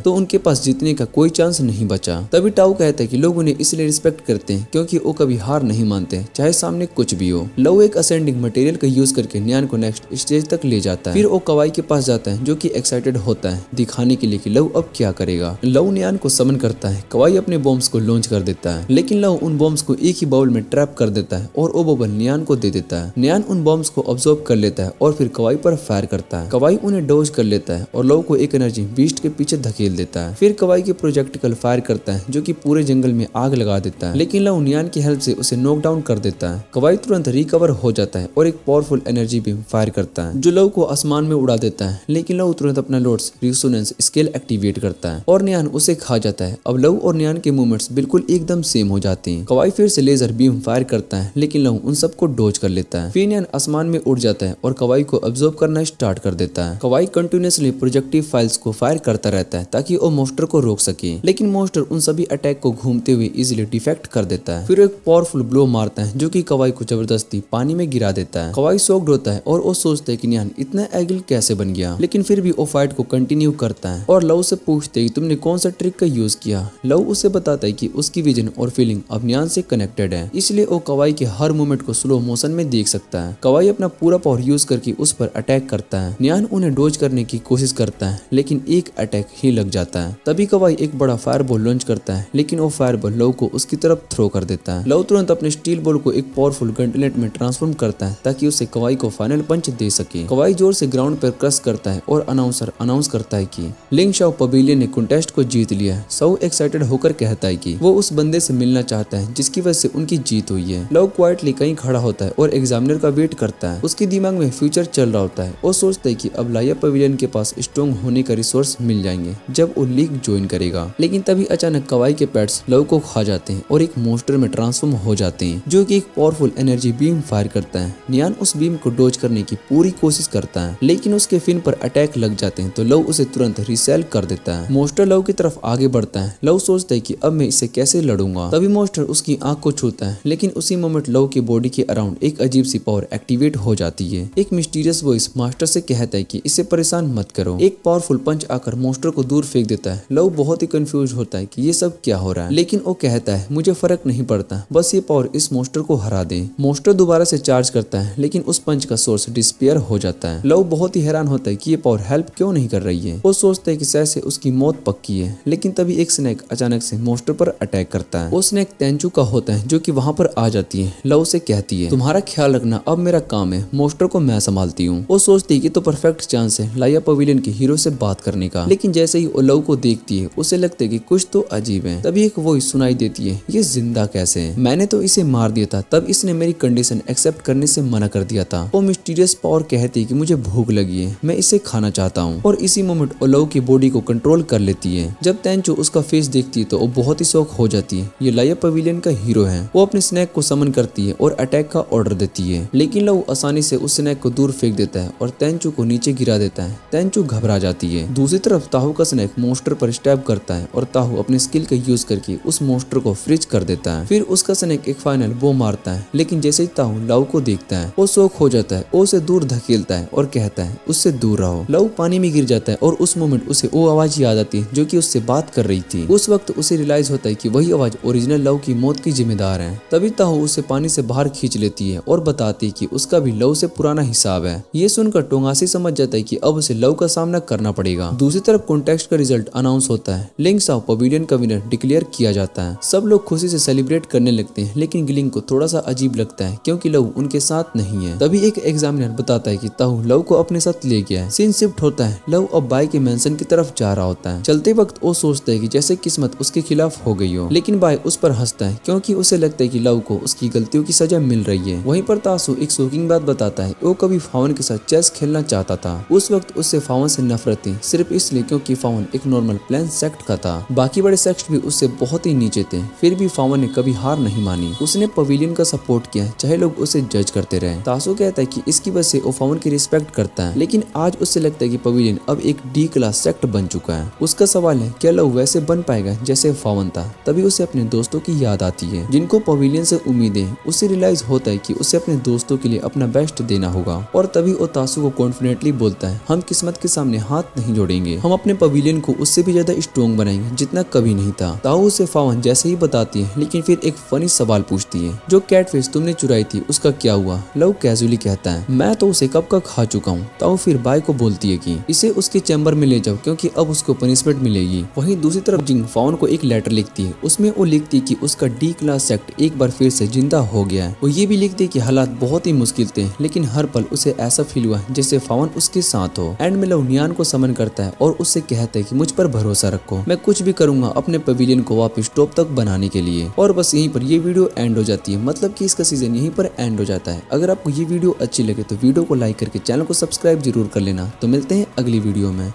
[SPEAKER 1] तो उनके पास जीतने का कोई चांस नहीं बचा। तभी टाऊ कहता है कि लोग उन्हें इसलिए रिस्पेक्ट करते हैं क्योंकि वो कभी हार नहीं मानते, चाहे सामने कुछ भी हो। लव एक असेंडिंग मटेरियल का यूज करके न्यान को नेक्स्ट स्टेज तक ले जाता है। फिर वो कवाई के पास जाता है, जो कि एक्साइटेड होता है दिखाने के लिए कि लव अब क्या करेगा। लव न्यान को समन करता है। कवाई अपने बॉम्ब्स को लॉन्च कर देता है, लेकिन लव उन बॉम्ब्स को एक ही बाउल में ट्रैप कर देता है और वो बबल न्यान को दे देता है। न्यान उन बॉम्ब्स को ऑब्जर्व कर लेता है और फिर कवाई पर फायर करता है। कवाई उन्हें डॉज कर लेता है और लव को एक एनर्जी बीस्ट के पीछे धकेल देता है। फिर कवाई के प्रोजेक्टिकल फायर करता है, जो कि पूरे जंगल में आग लगा देता है, लेकिन लव न्यान की हेल्प से उसे नॉक डाउन कर देता है। कवाई तुरंत रिकवर हो जाता है और एक पावरफुल एनर्जी बीम फायर करता है, जो लव को आसमान में उड़ा देता है, लेकिन लव तुरंत अपना लॉर्ड्स रिसोनेंस स्केल एक्टिवेट करता है और न्यान उसे खा जाता है। अब लव और न्यान के मूवमेंट्स बिल्कुल एकदम सेम हो जाते हैं। कवाई फिर से लेजर बीम फायर करता है, लेकिन लव उन सबको डॉज कर लेता है। फिर न्यान आसमान में उड़ जाता है और कवाई को ऑब्जर्व करना स्टार्ट कर देता है। कवाई कंटिन्यूअसली प्रोजेक्टिव फाइल्स को फायर करता रहता है ताकि वो मोस्टर को रोक सके, लेकिन मोस्टर उन सभी अटैक को घूमते हुए इजीली डिफेक्ट कर देता है। फिर एक पावरफुल ब्लो मारता है, जो कि कवाई को जबरदस्ती पानी में गिरा देता है। कवाई शॉक्ड होता है और वो सोचता है कि न्यान इतना एगिल कैसे बन गया, लेकिन फिर भी वो फाइट को कंटिन्यू करता है और लव से पूछते है कि तुमने कौन सा ट्रिक का यूज किया। लव उसे बताता है कि उसकी विजन और फीलिंग अब न्यान से कनेक्टेड है, इसलिए वो कवाई के हर मूवमेंट को स्लो मोशन में देख सकता है। कवाई अपना पूरा पावर यूज करके उस पर अटैक करता है। न्यान उन्हें डॉज करने की कोशिश करता है, लेकिन एक अटैक ही लग जाता है। तभी कवाई एक बड़ा फायर बॉल लॉन्च करता है, लेकिन वो फायर बॉल लव को उसकी तरफ थ्रो कर देता है। लव तुरंत अपने स्टील बॉल को एक पावरफुल गंटलेट में ट्रांसफॉर्म करता है ताकि उसे कवाई को फाइनल पंच दे सके। कवाई जोर से ग्राउंड पर क्रश करता है और अनाउंसर अनाउंस करता है कि लिंग शाओ पवेलियन ने कॉन्टेस्ट को जीत लिया है। साओ एक्साइटेड होकर कहता है कि वो उस बंदे से मिलना चाहता है जिसकी वजह से उनकी जीत हुई है। लव क्वाइटली कहीं खड़ा होता है और एग्जामिनर का वेट करता है। उसके दिमाग में फ्यूचर चल रहा होता है। वो सोचता है कि अब लाया पवेलियन के पास स्ट्रॉन्ग होने का रिसोर्स मिल जाएंगे जब वो लीग ज्वाइन करेगा। लेकिन तभी अचानक कवाई के पेट्स लव को खा जाते हैं और एक मॉन्स्टर में ट्रांसफॉर्म हो जाते हैं, जो कि एक पावरफुल एनर्जी बीम फायर करता है। न्यान उस बीम को डॉज करने की पूरी कोशिश करता है, लेकिन उसके फिन पर अटैक लग जाते हैं तो लव उसे तुरंत रिसेल कर देता है। मॉन्स्टर लव की तरफ आगे बढ़ता है। लव सोचता है कि अब मैं इससे कैसे लड़ूंगा। तभी मॉन्स्टर उसकी आंख को छूता है, लेकिन उसी मोमेंट लव की बॉडी के अराउंड एक अजीब सी पावर एक्टिवेट हो जाती है। एक मिस्टीरियस वॉइस मास्टर से कहता है कि इसे परेशान मत करो। एक पावरफुल पंच आकर मॉन्स्टर को दूर फेंक देता है। लव बहुत ही कंफ्यूज होता है कि ये सब क्या हो रहा है, लेकिन वो कहता है मुझे फर्क नहीं पड़ता, बस ये पावर इस मॉन्स्टर को हरा दे। मॉन्स्टर दोबारा से चार्ज करता है, लेकिन उस पंच का सोर्स डिस्पेयर हो जाता है। लव बहुत ही हैरान होता है कि ये पावर हेल्प क्यों नहीं कर रही है। वो सोचता है कि शायद से उसकी मौत पक्की है, लेकिन तभी एक स्नेक अचानक से मॉन्स्टर पर अटैक करता है। वो स्नेक तेंचू का होता है, जो कि वहां पर आ जाती है। लव से कहती है तुम्हारा ख्याल रखना, अब मेरा काम है, मॉन्स्टर को मैं संभालती हूँ। वो सोचती है कि तो परफेक्ट चांस है लाया पवेलियन के हीरो से बात करने का, लेकिन जैसे ही वो लव को देखती है उसे लगता है कि कुछ तो अजीब है। तभी एक वॉइस सुनाई देती है, ये जिंदा कैसे है, मैंने तो इसे मार दिया था, तब इसने मेरी कंडीशन एक्सेप्ट करने से मना कर दिया था। वो मिस्टीरियस पावर कहती है कि मुझे भूख लगी है, मैं इसे खाना चाहता हूँ, और इसी मोमेंट वो लव की बॉडी को कंट्रोल कर लेती है। जब तेंचू उसका फेस देखती है तो वो बहुत ही शॉक हो जाती है, ये लाया पवेलियन का हीरो है। वो अपने स्नेक को समन करती है और अटैक का ऑर्डर देती है, लेकिन लव आसानी से उस स्नेक को दूर फेंक देता है और तेंचू को नीचे गिरा देता है। तेंचू घबरा जाती है। दूसरी तरफ ताहू का स्नेक मॉन्स्टर पर स्टैब करता है और ताहू अपने स्किल का यूज करके उस मॉन्स्टर को फ्रीज कर देता है। फिर उसका स्नेक एक फाइनल बो मारता है, लेकिन जैसे ही ताहू लव को देखता है वो शॉक हो जाता है। वो उसे दूर धकेलता है और कहता है उससे दूर रहो। लव पानी में गिर जाता है और उस मोमेंट उसे वो आवाज याद आती है जो कि उससे बात कर रही थी। उस वक्त उसे रियलाइज होता है कि वही आवाज ओरिजिनल लव की मौत की जिम्मेदार है। तभी ताहू उसे पानी से बाहर खींच लेती है और बताती है कि उसका भी लव से पुराना हिसाब है। ये सुनकर टोंगासी समझ जाता है कि अब उसे लव का सामना करना पड़ेगा। दूसरी तरफ कॉन्टेस्ट का रिजल्ट अनाउंस होता है। लिंग शाओ पवेलियन का विनर डिक्लेयर किया जाता है। सब लोग खुशी से सेलिब्रेट करने लगते हैं, लेकिन गिलिंग को थोड़ा सा अजीब लगता है क्योंकि लव उनके साथ नहीं है। तभी एक एग्जामिनर बताता है कि ताहू लव को अपने साथ ले गया है। सीन शिफ्ट होता है। लव अब बाई के मेंशन की तरफ जा रहा होता है। चलते वक्त वो सोचता है कि जैसे किस्मत उसके खिलाफ हो गई हो, लेकिन बाई उस पर हंसता है क्योंकि उसे लगता है कि लव को उसकी गलतियों की सजा मिल रही है। वहीं पर तासु एक शॉकिंग बात बताता है, वो कभी फावन के साथ चेस खेलना चाहता था। उस वक्त उससे फावन से नफरत थी, सिर्फ इसलिए क्योंकि फावन एक नॉर्मल प्लेन सेक्ट का था। बाकी बड़े सेक्ट भी उससे बहुत ही नीचे थे, फिर भी फावन ने कभी हार नहीं मानी। उसने पवेलियन का सपोर्ट किया चाहे लोग उसे जज करते रहे। तासु कहता है कि इसकी वजह से वो फावन की रिस्पेक्ट करता है, लेकिन आज उससे लगता है कि पवेलियन अब एक डी क्लास सेक्ट बन चुका है। उसका सवाल है क्या लव वैसे बन पाएगा जैसे फावन था। तभी उसे अपने दोस्तों की याद आती है जिनको पवेलियन से उम्मीद है। उसे रियलाइज होता है कि उसे अपने दोस्तों के लिए अपना बेस्ट देना होगा, और तभी वो तासु को कॉन्फिडेंटली बोलता है हम किस्मत के सामने हाथ नहीं जोड़ेंगे, हम अपने पवेलियन को उससे भी ज्यादा स्ट्रॉन्ग बनाएंगे जितना कभी नहीं था। ताऊ उसे फावन जैसे ही बताती है, लेकिन फिर एक फनी सवाल पूछती है, जो कैटफिश तुमने चुराई थी उसका क्या हुआ? लव कैजुअली कहता है, मैं तो उसे कब का खा चुका हूँ। ताओ फिर बाय को बोलती है कि इसे उसके चैम्बर में ले जाओ क्योंकि अब उसको पनिशमेंट मिलेगी। वहीं दूसरी तरफ जिंग फाउन को एक लेटर लिखती है। उसमें वो लिखती है कि उसका डी क्लास सेक्ट एक बार फिर से जिंदा हो गया है। वो ये भी लिखती है कि हालात बहुत ही मुश्किल थे, लेकिन हर पल उसे ऐसा फील हुआ जैसे फाउन उसके साथ हो। एंड में लव नियान को समन करता है और उससे कहता है कि मुझ पर भरोसा रखो, मैं कुछ भी करूंगा अपने पवेलियन को वापस टॉप तक बनाने के लिए। और बस यहीं पर ये वीडियो एंड हो जाती है, मतलब कि इसका सीजन यहीं पर एंड हो जाता है। अगर आपको ये वीडियो अच्छी लगे तो वीडियो को लाइक करके चैनल को सब्सक्राइब जरूर कर लेना। तो मिलते हैं अगली वीडियो में।